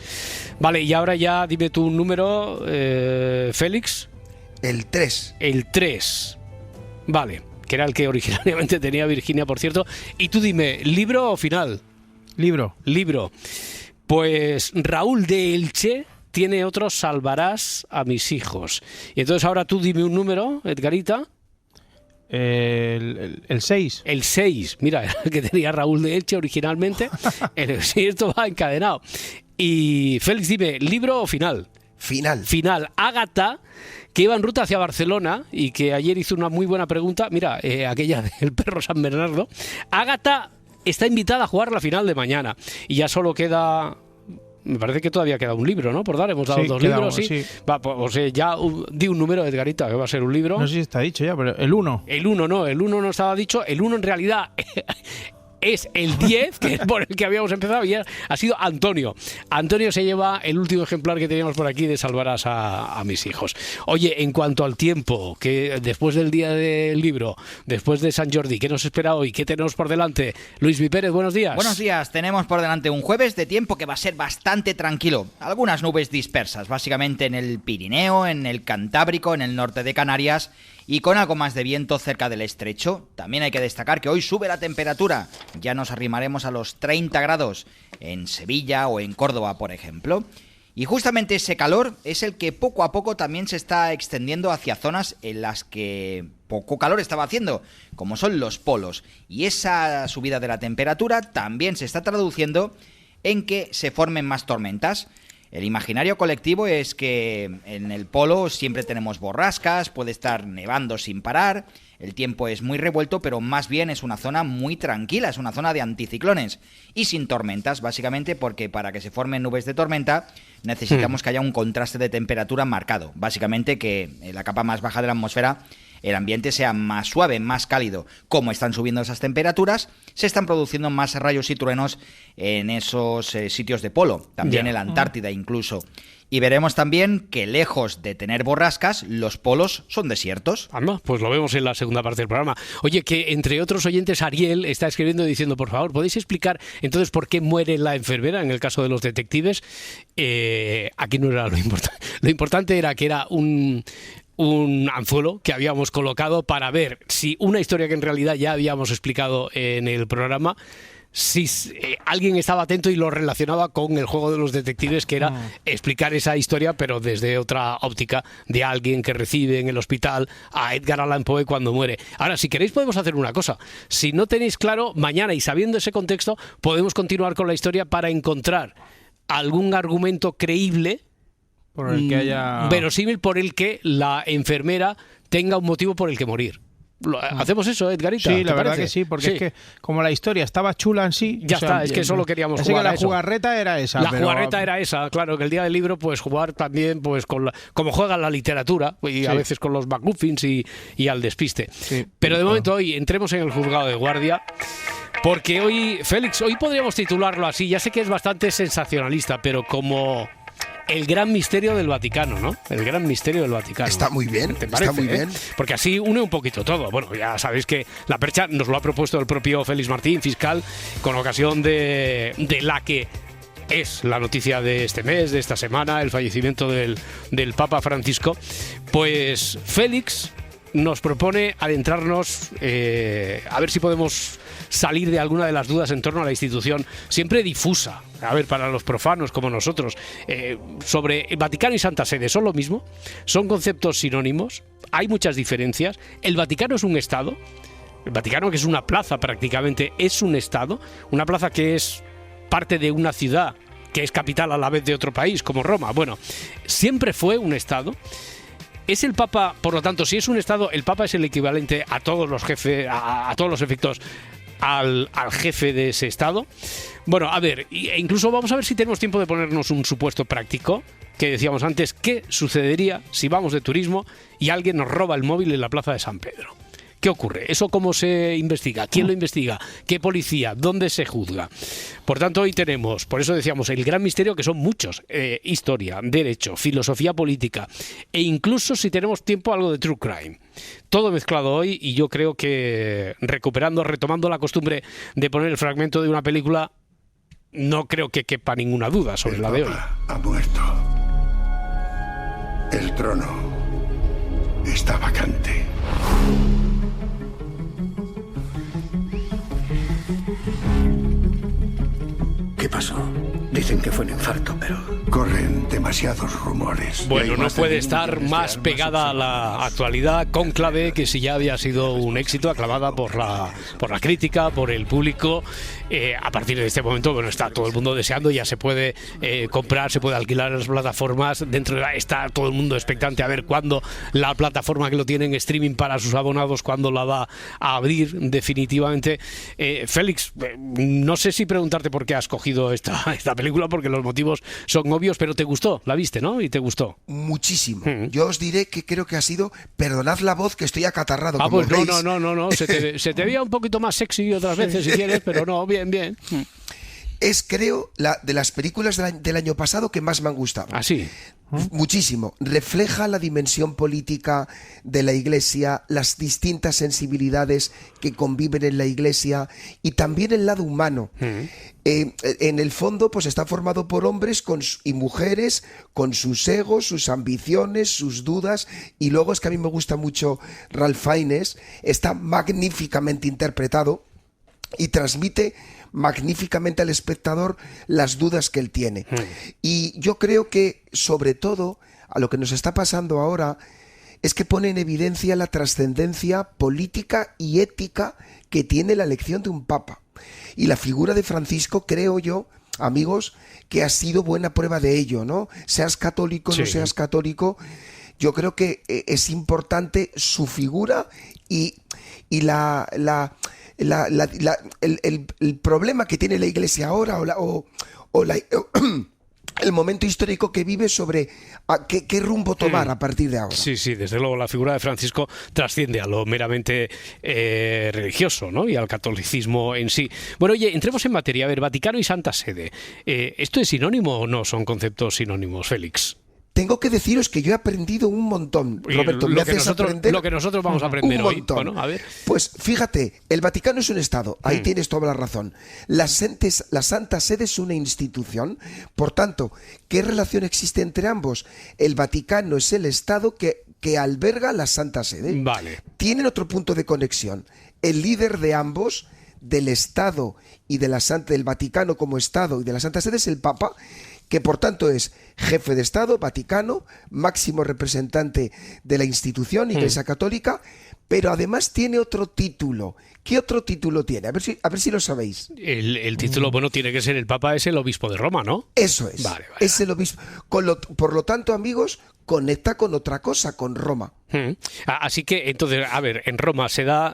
Vale, y ahora ya dime tú un número, Félix. El 3. El 3. Vale, que era el que originalmente tenía Virginia, por cierto. Y tú dime, ¿libro o final? Libro. Pues Raúl de Elche tiene otro Salvarás a mis hijos. Y entonces ahora tú dime un número, Edgarita. El 6. El 6, mira, el que tenía Raúl de Elche originalmente. Esto va encadenado. Y Félix, dime, ¿libro o final? Final. Ágata, que iba en ruta hacia Barcelona y que ayer hizo una muy buena pregunta. Mira, aquella del perro San Bernardo. Ágata está invitada a jugar la final de mañana. Y ya solo queda... Me parece que todavía queda un libro, ¿no? Por dar, hemos dado 2 libros, sí. Va, pues ya di un número, Edgarita, que va a ser un libro. No sé si está dicho ya, pero el 1. El 1 no estaba dicho. El 1 en realidad es el 10, que es por el que habíamos empezado, y ha sido Antonio. Antonio se lleva el último ejemplar que teníamos por aquí de Salvarás a mis hijos. Oye, en cuanto al tiempo, que después del día del libro, después de San Jordi, ¿qué nos espera hoy? ¿Qué tenemos por delante? Luis Vipérez, buenos días. Buenos días, tenemos por delante un jueves de tiempo que va a ser bastante tranquilo. Algunas nubes dispersas, básicamente en el Pirineo, en el Cantábrico, en el norte de Canarias, y con algo más de viento cerca del estrecho. También hay que destacar que hoy sube la temperatura. Ya nos arrimaremos a los 30 grados en Sevilla o en Córdoba, por ejemplo. Y justamente ese calor es el que poco a poco también se está extendiendo hacia zonas en las que poco calor estaba haciendo, como son los polos. Y esa subida de la temperatura también se está traduciendo en que se formen más tormentas. El imaginario colectivo es que en el polo siempre tenemos borrascas, puede estar nevando sin parar, el tiempo es muy revuelto, pero más bien es una zona muy tranquila, es una zona de anticiclones y sin tormentas, básicamente porque para que se formen nubes de tormenta necesitamos que haya un contraste de temperatura marcado, básicamente que en la capa más baja de la atmósfera el ambiente sea más suave, más cálido. Como están subiendo esas temperaturas, se están produciendo más rayos y truenos en esos sitios de polo, también en la Antártida incluso. Y veremos también que lejos de tener borrascas, los polos son desiertos. Pues lo vemos en la segunda parte del programa. Oye, que entre otros oyentes, Ariel está escribiendo diciendo, por favor, ¿podéis explicar entonces por qué muere la enfermera en el caso de los detectives? Aquí no era lo importante. Lo importante era que era un anzuelo que habíamos colocado para ver si una historia que en realidad ya habíamos explicado en el programa si alguien estaba atento y lo relacionaba con el juego de los detectives, que era explicar esa historia, pero desde otra óptica de alguien que recibe en el hospital a Edgar Allan Poe cuando muere. Ahora, si queréis, podemos hacer una cosa. Si no tenéis claro, mañana y sabiendo ese contexto, podemos continuar con la historia para encontrar algún argumento creíble, por el que haya... verosímil, por el que la enfermera tenga un motivo por el que morir. ¿Hacemos eso, Edgarita? Sí, la verdad parece? que sí, porque sí. Es que como la historia estaba chula en sí... Ya está, es que solo queríamos jugar la a eso. jugarreta era esa. La jugarreta era esa, claro, que el día del libro, pues jugar también pues como juega la literatura, y a veces con los MacGuffins y al despiste. Sí, pero de momento hoy entremos en el juzgado de guardia, porque hoy, Félix, hoy podríamos titularlo así, ya sé que es bastante sensacionalista, pero como... el gran misterio del Vaticano, ¿no? El gran misterio del Vaticano. Está muy bien, ¿Te parece, está muy bien. Porque así une un poquito todo. Bueno, ya sabéis que la percha nos lo ha propuesto el propio Félix Martín, fiscal, con ocasión de la que es la noticia de este mes, de esta semana, el fallecimiento del Papa Francisco. Pues Félix nos propone adentrarnos, a ver si podemos salir de alguna de las dudas en torno a la institución siempre difusa, a ver, para los profanos como nosotros, sobre el Vaticano y Santa Sede. ¿Son lo mismo? ¿Son conceptos sinónimos? ¿Hay muchas diferencias? ¿El Vaticano es un Estado? El Vaticano, que es una plaza prácticamente, es un Estado, una plaza que es parte de una ciudad que es capital a la vez de otro país, como Roma. Bueno, siempre fue un Estado. ¿Es el Papa, por lo tanto, si es un Estado, el Papa es el equivalente a todos los jefes, a todos los efectos, al jefe de ese Estado? Bueno, a ver, e incluso vamos a ver si tenemos tiempo de ponernos un supuesto práctico, que decíamos antes, ¿qué sucedería si vamos de turismo y alguien nos roba el móvil en la plaza de San Pedro? ¿Qué ocurre? ¿Eso cómo se investiga? ¿Quién lo investiga? ¿Qué policía? ¿Dónde se juzga? Por tanto, hoy tenemos, por eso decíamos, el gran misterio, que son muchos: historia, derecho, filosofía política e incluso, si tenemos tiempo, algo de true crime. Todo mezclado hoy, y yo creo que retomando la costumbre de poner el fragmento de una película, no creo que quepa ninguna duda sobre la de hoy. Ha muerto. El trono está vacante. ¿Qué pasó? Dicen que fue un infarto, pero... Corren demasiados rumores. Bueno, no puede estar más pegada a la actualidad Cónclave, que si ya había sido un éxito, aclamada por la crítica, por el público. A partir de este momento, bueno, está todo el mundo deseando, ya se puede comprar, se puede alquilar en las plataformas. Está todo el mundo expectante a ver cuándo la plataforma que lo tiene en streaming para sus abonados, cuándo la va a abrir definitivamente. Félix, no sé si preguntarte por qué has cogido esta película, porque los motivos son obvios, pero te gustó, la viste, ¿no? Y te gustó. Muchísimo. Yo os diré que creo que ha sido, perdonad la voz, que estoy acatarrado. Pues no. Se te veía un poquito más sexy otras veces, si quieres, pero no, bien. Es, creo, de las películas del año pasado que más me han gustado. ¿Ah, sí? Muchísimo. Refleja la dimensión política de la Iglesia, las distintas sensibilidades que conviven en la Iglesia y también el lado humano. En el fondo, pues está formado por hombres y mujeres con sus egos, sus ambiciones, sus dudas. Y luego es que a mí me gusta mucho Ralph Fiennes, está magníficamente interpretado y transmite magníficamente al espectador las dudas que él tiene. Y yo creo que, sobre todo, a lo que nos está pasando ahora es que pone en evidencia la trascendencia política y ética que tiene la elección de un papa. Y la figura de Francisco, creo yo, amigos, que ha sido buena prueba de ello, ¿no? Seas católico, no seas católico, yo creo que es importante su figura y el problema que tiene la Iglesia ahora el momento histórico que vive sobre qué rumbo tomar a partir de ahora. Sí, desde luego la figura de Francisco trasciende a lo meramente religioso, ¿no? Y al catolicismo en sí. Bueno, oye, entremos en materia. A ver, Vaticano y Santa Sede. ¿Esto es sinónimo o no son conceptos sinónimos, Félix? Tengo que deciros que yo he aprendido un montón, Roberto. Lo que nosotros vamos a aprender hoy. Bueno, a ver. Pues fíjate, el Vaticano es un Estado, ahí tienes toda la razón. La Santa Sede es una institución, por tanto, ¿qué relación existe entre ambos? El Vaticano es el Estado que alberga la Santa Sede. Vale. Tienen otro punto de conexión. El líder de ambos del Estado y del Vaticano como Estado y de la Santa Sede es el Papa, que por tanto es jefe de Estado, Vaticano, máximo representante de la institución, Iglesia Católica, pero además tiene otro título. ¿Qué otro título tiene? A ver si lo sabéis. El título, bueno, tiene que ser el Papa, es el obispo de Roma, ¿no? Eso es. Vale. Es el obispo. Por lo tanto, amigos, conecta con otra cosa, con Roma. Así que, entonces, a ver, en Roma se da,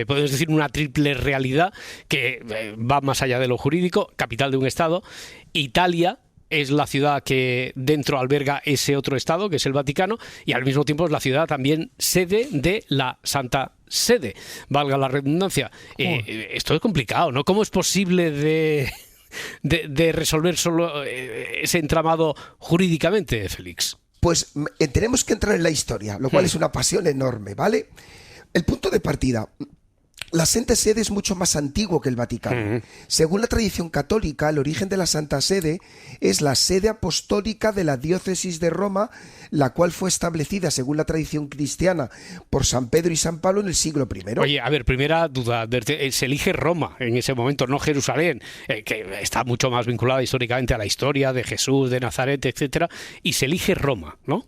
podemos decir, una triple realidad que va más allá de lo jurídico, capital de un Estado. Italia es la ciudad que dentro alberga ese otro Estado, que es el Vaticano, y al mismo tiempo es la ciudad también sede de la Santa Sede, valga la redundancia. Esto es complicado, ¿no? ¿Cómo es posible de resolver solo ese entramado jurídicamente, Félix? Pues tenemos que entrar en la historia, lo cual es una pasión enorme, ¿vale? El punto de partida. La Santa Sede es mucho más antiguo que el Vaticano. Según la tradición católica, el origen de la Santa Sede es la sede apostólica de la diócesis de Roma, la cual fue establecida, según la tradición cristiana, por San Pedro y San Pablo en el siglo I. Oye, a ver, primera duda, se elige Roma en ese momento, no Jerusalén, que está mucho más vinculada históricamente a la historia de Jesús, de Nazaret, etcétera, y se elige Roma, ¿no?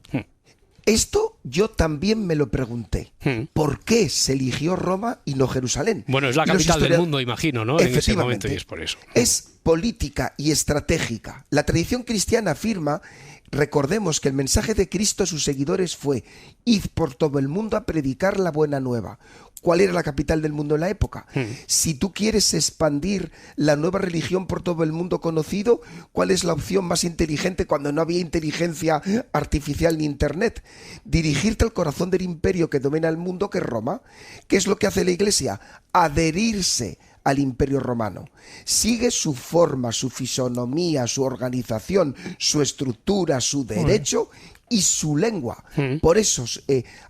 Esto yo también me lo pregunté. ¿Por qué se eligió Roma y no Jerusalén? Bueno, es la capital del mundo, imagino, ¿no? En ese momento, y es por eso. Es política y estratégica. La tradición cristiana afirma, recordemos que el mensaje de Cristo a sus seguidores fue: id por todo el mundo a predicar la buena nueva. ¿Cuál era la capital del mundo en la época? Si tú quieres expandir la nueva religión por todo el mundo conocido, ¿cuál es la opción más inteligente cuando no había inteligencia artificial ni internet? Dirigirte al corazón del imperio que domina el mundo, que es Roma. ¿Qué es lo que hace la Iglesia? Adherirse al Imperio Romano. Sigue su forma, su fisonomía, su organización, su estructura, su derecho y su lengua. Por eso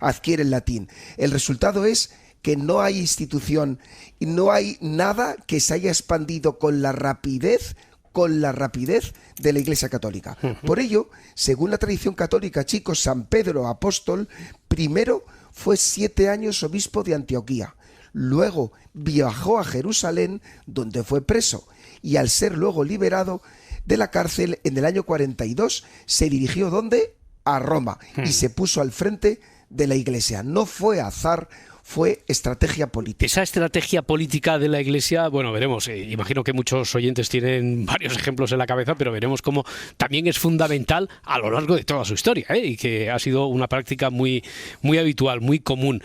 adquiere el latín. El resultado es que no hay institución y no hay nada que se haya expandido con la rapidez de la Iglesia Católica. Por ello, según la tradición católica, chicos, San Pedro apóstol primero fue 7 años obispo de Antioquía. Luego viajó a Jerusalén, donde fue preso, y al ser luego liberado de la cárcel en el año 42, se dirigió ¿dónde? A Roma, y se puso al frente de la Iglesia. No fue azar, fue estrategia política. Esa estrategia política de la Iglesia, bueno, veremos, imagino que muchos oyentes tienen varios ejemplos en la cabeza, pero veremos cómo también es fundamental a lo largo de toda su historia, y que ha sido una práctica muy, muy habitual, muy común.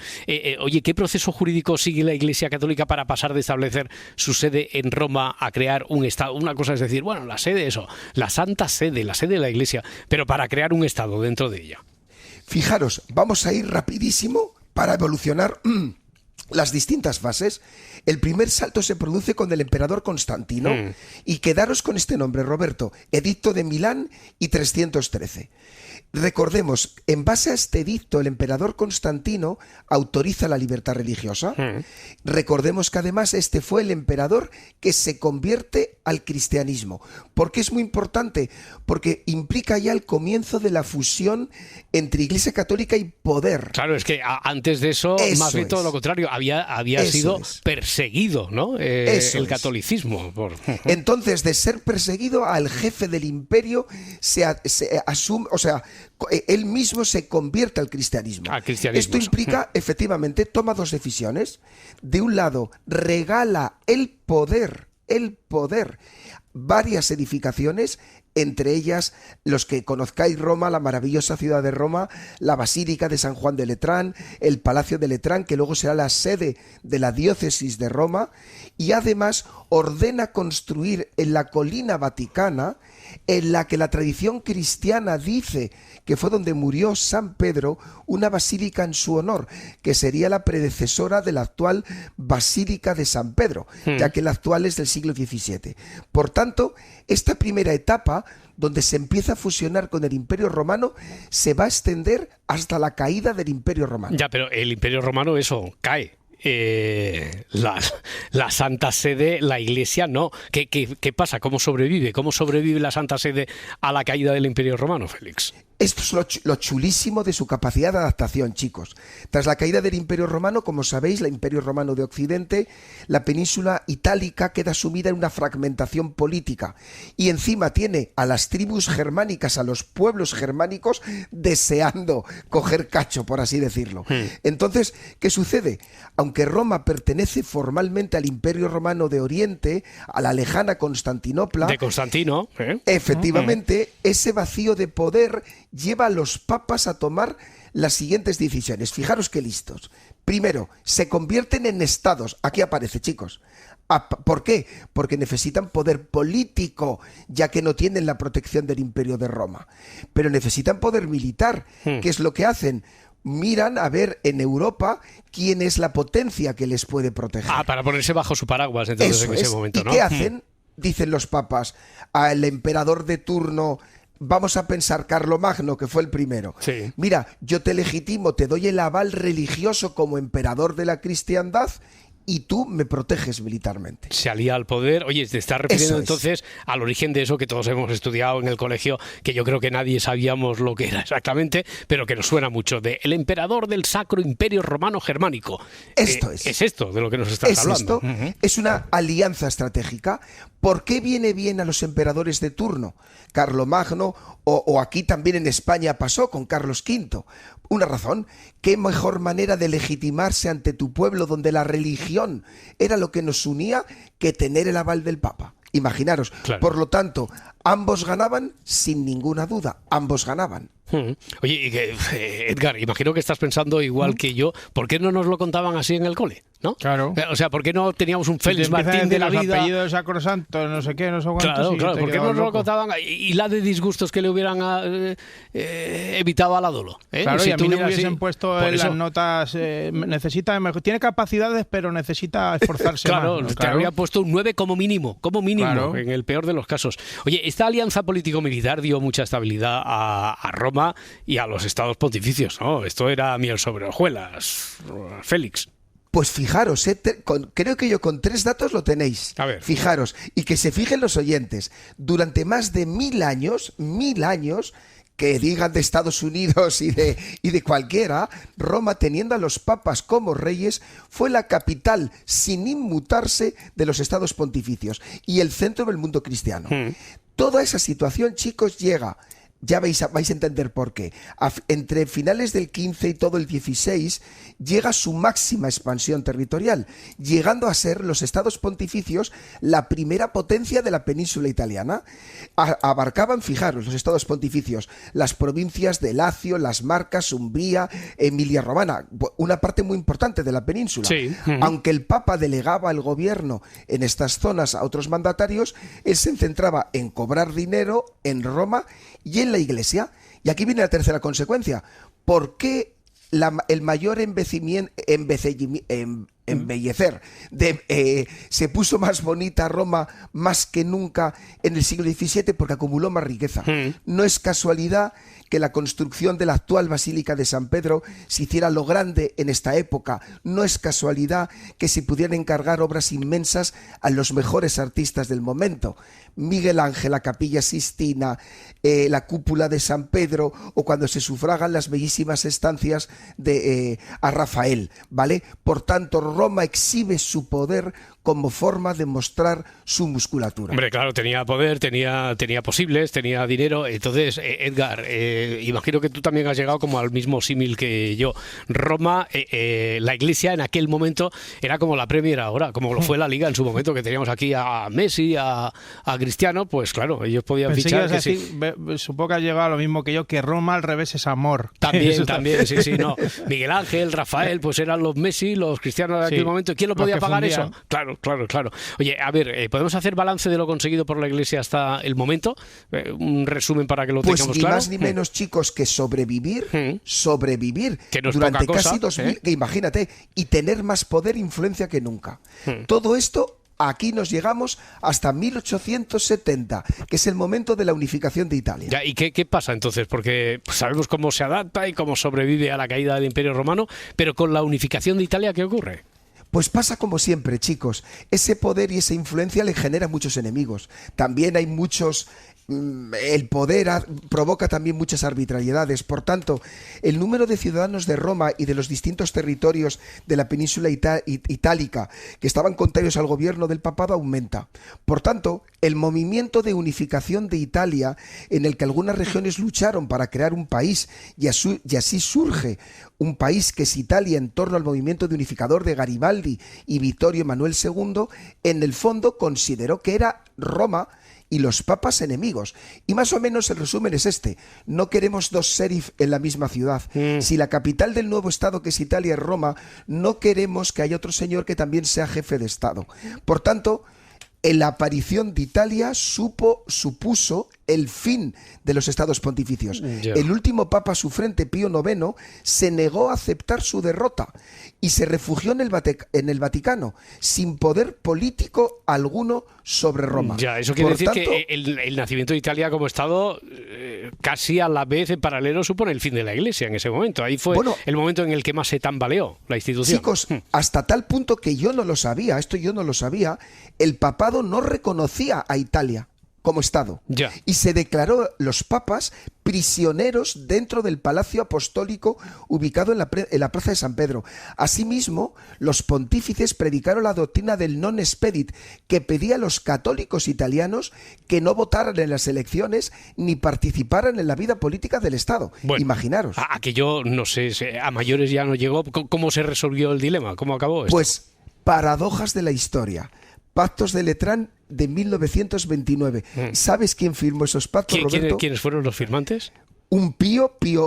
Oye, ¿qué proceso jurídico sigue la Iglesia Católica para pasar de establecer su sede en Roma a crear un Estado? Una cosa es decir, bueno, la sede, eso, la Santa Sede, la sede de la Iglesia, pero para crear un Estado dentro de ella. Fijaros, vamos a ir rapidísimo para evolucionar las distintas fases. El primer salto se produce con el emperador Constantino, y quedaros con este nombre, Roberto: Edicto de Milán y 313. Recordemos, en base a este edicto, el emperador Constantino autoriza la libertad religiosa. Recordemos que además este fue el emperador que se convierte al cristianismo. ¿Por qué es muy importante? Porque implica ya el comienzo de la fusión entre Iglesia Católica y poder. Claro, es que antes de eso, más bien todo lo contrario, había sido perseguido, ¿no? El catolicismo. Entonces, de ser perseguido, al jefe del imperio se asume, o sea, él mismo se convierte al cristianismo. Esto implica, efectivamente, toma dos decisiones. De un lado, regala el poder, varias edificaciones, entre ellas, los que conozcáis Roma, la maravillosa ciudad de Roma, la Basílica de San Juan de Letrán, el Palacio de Letrán, que luego será la sede de la diócesis de Roma, y además ordena construir en la colina vaticana, en la que la tradición cristiana dice que fue donde murió San Pedro, una basílica en su honor, que sería la predecesora de la actual Basílica de San Pedro, ya que la actual es del siglo XVII. Por tanto, esta primera etapa, donde se empieza a fusionar con el Imperio Romano, se va a extender hasta la caída del Imperio Romano. Ya, pero el Imperio Romano, eso, cae. La Santa Sede, la Iglesia, no. ¿Qué pasa? ¿Cómo sobrevive? ¿Cómo sobrevive la Santa Sede a la caída del Imperio Romano, Félix? Esto es lo chulísimo de su capacidad de adaptación, chicos. Tras la caída del Imperio Romano, como sabéis, el Imperio Romano de Occidente, la península itálica queda sumida en una fragmentación política y encima tiene a las tribus germánicas, a los pueblos germánicos, deseando coger cacho, por así decirlo. Entonces, ¿qué sucede? Aunque Roma pertenece formalmente al Imperio Romano de Oriente, a la lejana Constantinopla... De Constantino. Efectivamente, ese vacío de poder lleva a los papas a tomar las siguientes decisiones. Fijaros qué listos. Primero, se convierten en estados. Aquí aparece, chicos. ¿Por qué? Porque necesitan poder político, ya que no tienen la protección del Imperio de Roma. Pero necesitan poder militar. ¿Qué es lo que hacen? Miran a ver en Europa quién es la potencia que les puede proteger. Para ponerse bajo su paraguas entonces en ese momento, ¿no? ¿Y qué hacen? Dicen los papas al emperador de turno... Vamos a pensar Carlomagno, que fue el primero. Sí. Mira, yo te legitimo, te doy el aval religioso como emperador de la cristiandad y tú me proteges militarmente. Se alía al poder. Oye, te estás refiriendo entonces al origen de eso que todos hemos estudiado en el colegio, que yo creo que nadie sabíamos lo que era exactamente, pero que nos suena mucho, de el emperador del Sacro Imperio Romano Germánico. Esto es. Es esto de lo que nos estás hablando. Es una alianza estratégica. ¿Por qué viene bien a los emperadores de turno? Carlomagno, o aquí también en España pasó con Carlos V. Una razón, qué mejor manera de legitimarse ante tu pueblo donde la religión era lo que nos unía que tener el aval del Papa. Imaginaros. Claro. Por lo tanto, ambos ganaban sin ninguna duda, ambos ganaban. Oye, y Edgar, imagino que estás pensando igual que yo, ¿por qué no nos lo contaban así en el cole? ¿No? Claro. O sea, ¿por qué no teníamos un Félix Martín de la vida? Los apellidos sacrosantos, no sé qué, no sé cuántos. Claro, ¿por qué no nos lo contaban? Y la de disgustos que le hubieran evitado a la Dolo. Claro, si y a mí no me hubiesen así, puesto en las notas, tiene capacidades, pero necesita esforzarse claro, más. ¿no? Te habría puesto un 9 como mínimo, claro. En el peor de los casos. Oye, esta alianza político-militar dio mucha estabilidad a Roma y a los estados pontificios, ¿no? Esto era miel sobre hojuelas, Félix. Pues fijaros, creo que yo con 3 datos lo tenéis. A ver. Fijaros, y que se fijen los oyentes, durante más de 1000 años, que digan de Estados Unidos y de cualquiera, Roma, teniendo a los papas como reyes, fue la capital sin inmutarse de los estados pontificios y el centro del mundo cristiano. Toda esa situación, chicos, llega... Ya vais a entender por qué. Entre finales del 15 y todo el 16 llega su máxima expansión territorial, llegando a ser los estados pontificios la primera potencia de la península italiana. Abarcaban, fijaros, los estados pontificios, las provincias de Lacio, las Marcas, Umbría, Emilia-Romana, una parte muy importante de la península. Sí. Aunque el Papa delegaba el gobierno en estas zonas a otros mandatarios, él se centraba en cobrar dinero en Roma y en la Iglesia. Y aquí viene la tercera consecuencia. ¿Por qué el mayor embellecer se puso más bonita Roma más que nunca en el siglo XVII? Porque acumuló más riqueza. No es casualidad que la construcción de la actual Basílica de San Pedro se hiciera lo grande en esta época. No es casualidad que se pudieran encargar obras inmensas a los mejores artistas del momento. Miguel Ángel, la Capilla Sistina, la cúpula de San Pedro, o cuando se sufragan las bellísimas estancias a Rafael, ¿vale? Por tanto, Roma exhibe su poder como forma de mostrar su musculatura. Hombre, claro, tenía poder, tenía posibles, tenía dinero. Entonces, Edgar, imagino que tú también has llegado como al mismo símil que yo. Roma, la Iglesia en aquel momento era como la Premier ahora, como lo fue la Liga en su momento, que teníamos aquí a Messi, a Cristiano, pues claro, ellos podían fichar. Que sí. Supongo que has llegado a lo mismo que yo, que Roma al revés es amor. También, sí, no. Miguel Ángel, Rafael, pues eran los Messi, los Cristianos de aquel momento. ¿Quién lo podía pagar eso? Claro. Oye, a ver, ¿podemos hacer balance de lo conseguido por la Iglesia hasta el momento? Un resumen para que lo tengamos pues claro. Pues ni más ni menos, chicos, que sobrevivir que no es durante poca cosa, casi 2000, que imagínate, y tener más poder e influencia que nunca. Todo esto, aquí nos llegamos hasta 1870, que es el momento de la unificación de Italia. Ya, ¿y qué pasa entonces? Porque sabemos cómo se adapta y cómo sobrevive a la caída del Imperio Romano, pero con la unificación de Italia, ¿qué ocurre? Pues pasa como siempre, chicos. Ese poder y esa influencia le genera muchos enemigos. También hay muchos el poder provoca también muchas arbitrariedades. Por tanto, el número de ciudadanos de Roma y de los distintos territorios de la península itálica que estaban contrarios al gobierno del papado aumenta. Por tanto, el movimiento de unificación de Italia, en el que algunas regiones lucharon para crear un país y así surge un país que es Italia en torno al movimiento de unificador de Garibaldi y Vittorio Emanuele II, en el fondo consideró que era Roma y los papas enemigos. Y más o menos el resumen es este: no queremos dos sheriff en la misma ciudad. Si la capital del nuevo estado, que es Italia, es Roma, no queremos que haya otro señor que también sea jefe de estado. Por tanto, la aparición de Italia supuso el fin de los estados pontificios. El último papa sufrente, Pío IX, se negó a aceptar su derrota y se refugió en el Vaticano, sin poder político alguno sobre Roma. Eso quiere decir que el nacimiento de Italia como estado, casi a la vez en paralelo, supone el fin de la Iglesia en ese momento. Ahí fue el momento en el que más se tambaleó la institución. Chicos, hasta tal punto que yo no lo sabía, el papado no reconocía a Italia como Estado. Y se declaró los papas prisioneros dentro del Palacio Apostólico ubicado en la Plaza de San Pedro. Asimismo, los pontífices predicaron la doctrina del non expedit, que pedía a los católicos italianos que no votaran en las elecciones ni participaran en la vida política del Estado. Bueno, imaginaros. Aquello, no sé, a mayores ya no llegó. ¿Cómo se resolvió el dilema? ¿Cómo acabó esto? Pues, paradojas de la historia. Pactos de Letrán de 1929. ¿Sabes quién firmó esos pactos, Roberto? ¿Quiénes fueron los firmantes? Un Pío XI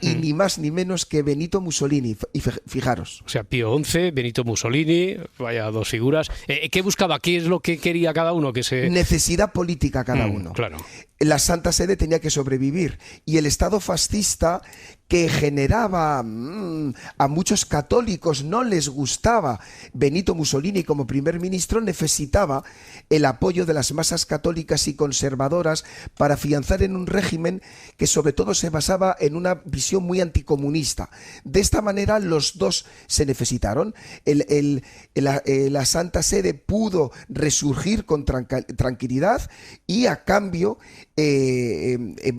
y ni más ni menos que Benito Mussolini. Y fijaros. O sea, Pío XI, Benito Mussolini, vaya dos figuras. ¿Qué buscaba? ¿Qué es lo que quería cada uno? Necesidad política cada uno. Claro. La Santa Sede tenía que sobrevivir y el Estado fascista, que generaba a muchos católicos, no les gustaba Benito Mussolini como primer ministro, necesitaba el apoyo de las masas católicas y conservadoras para afianzar en un régimen que sobre todo se basaba en una visión muy anticomunista. De esta manera los dos se necesitaron. La Santa Sede pudo resurgir con tranquilidad y a cambio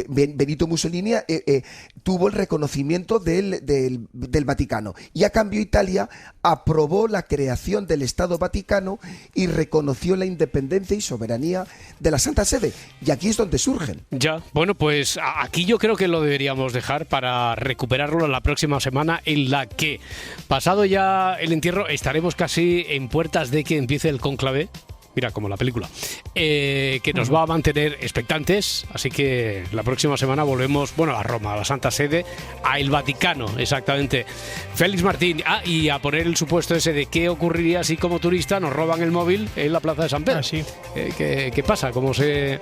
Benito Mussolini tuvo el reconocimiento del Vaticano, y a cambio Italia aprobó la creación del Estado Vaticano y reconoció la independencia y soberanía de la Santa Sede, y aquí es donde surgen. Bueno, pues aquí yo creo que lo deberíamos dejar para recuperarlo la próxima semana, en la que, pasado ya el entierro, estaremos casi en puertas de que empiece el cónclave. Mira, como la película, que nos va a mantener expectantes. Así que la próxima semana volvemos, a Roma, a la Santa Sede, a el Vaticano, exactamente. Félix Martín, y a poner el supuesto ese de qué ocurriría si como turista nos roban el móvil en la Plaza de San Pedro. ¿Qué pasa? ¿Cómo se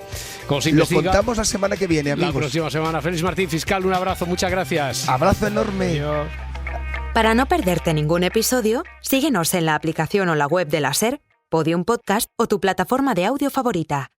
investiga? Lo contamos la semana que viene, amigos. La próxima semana. Félix Martín, fiscal, un abrazo, muchas gracias. Abrazo enorme. Adiós. Para no perderte ningún episodio, síguenos en la aplicación o la web de la SER, Podium Podcast o tu plataforma de audio favorita.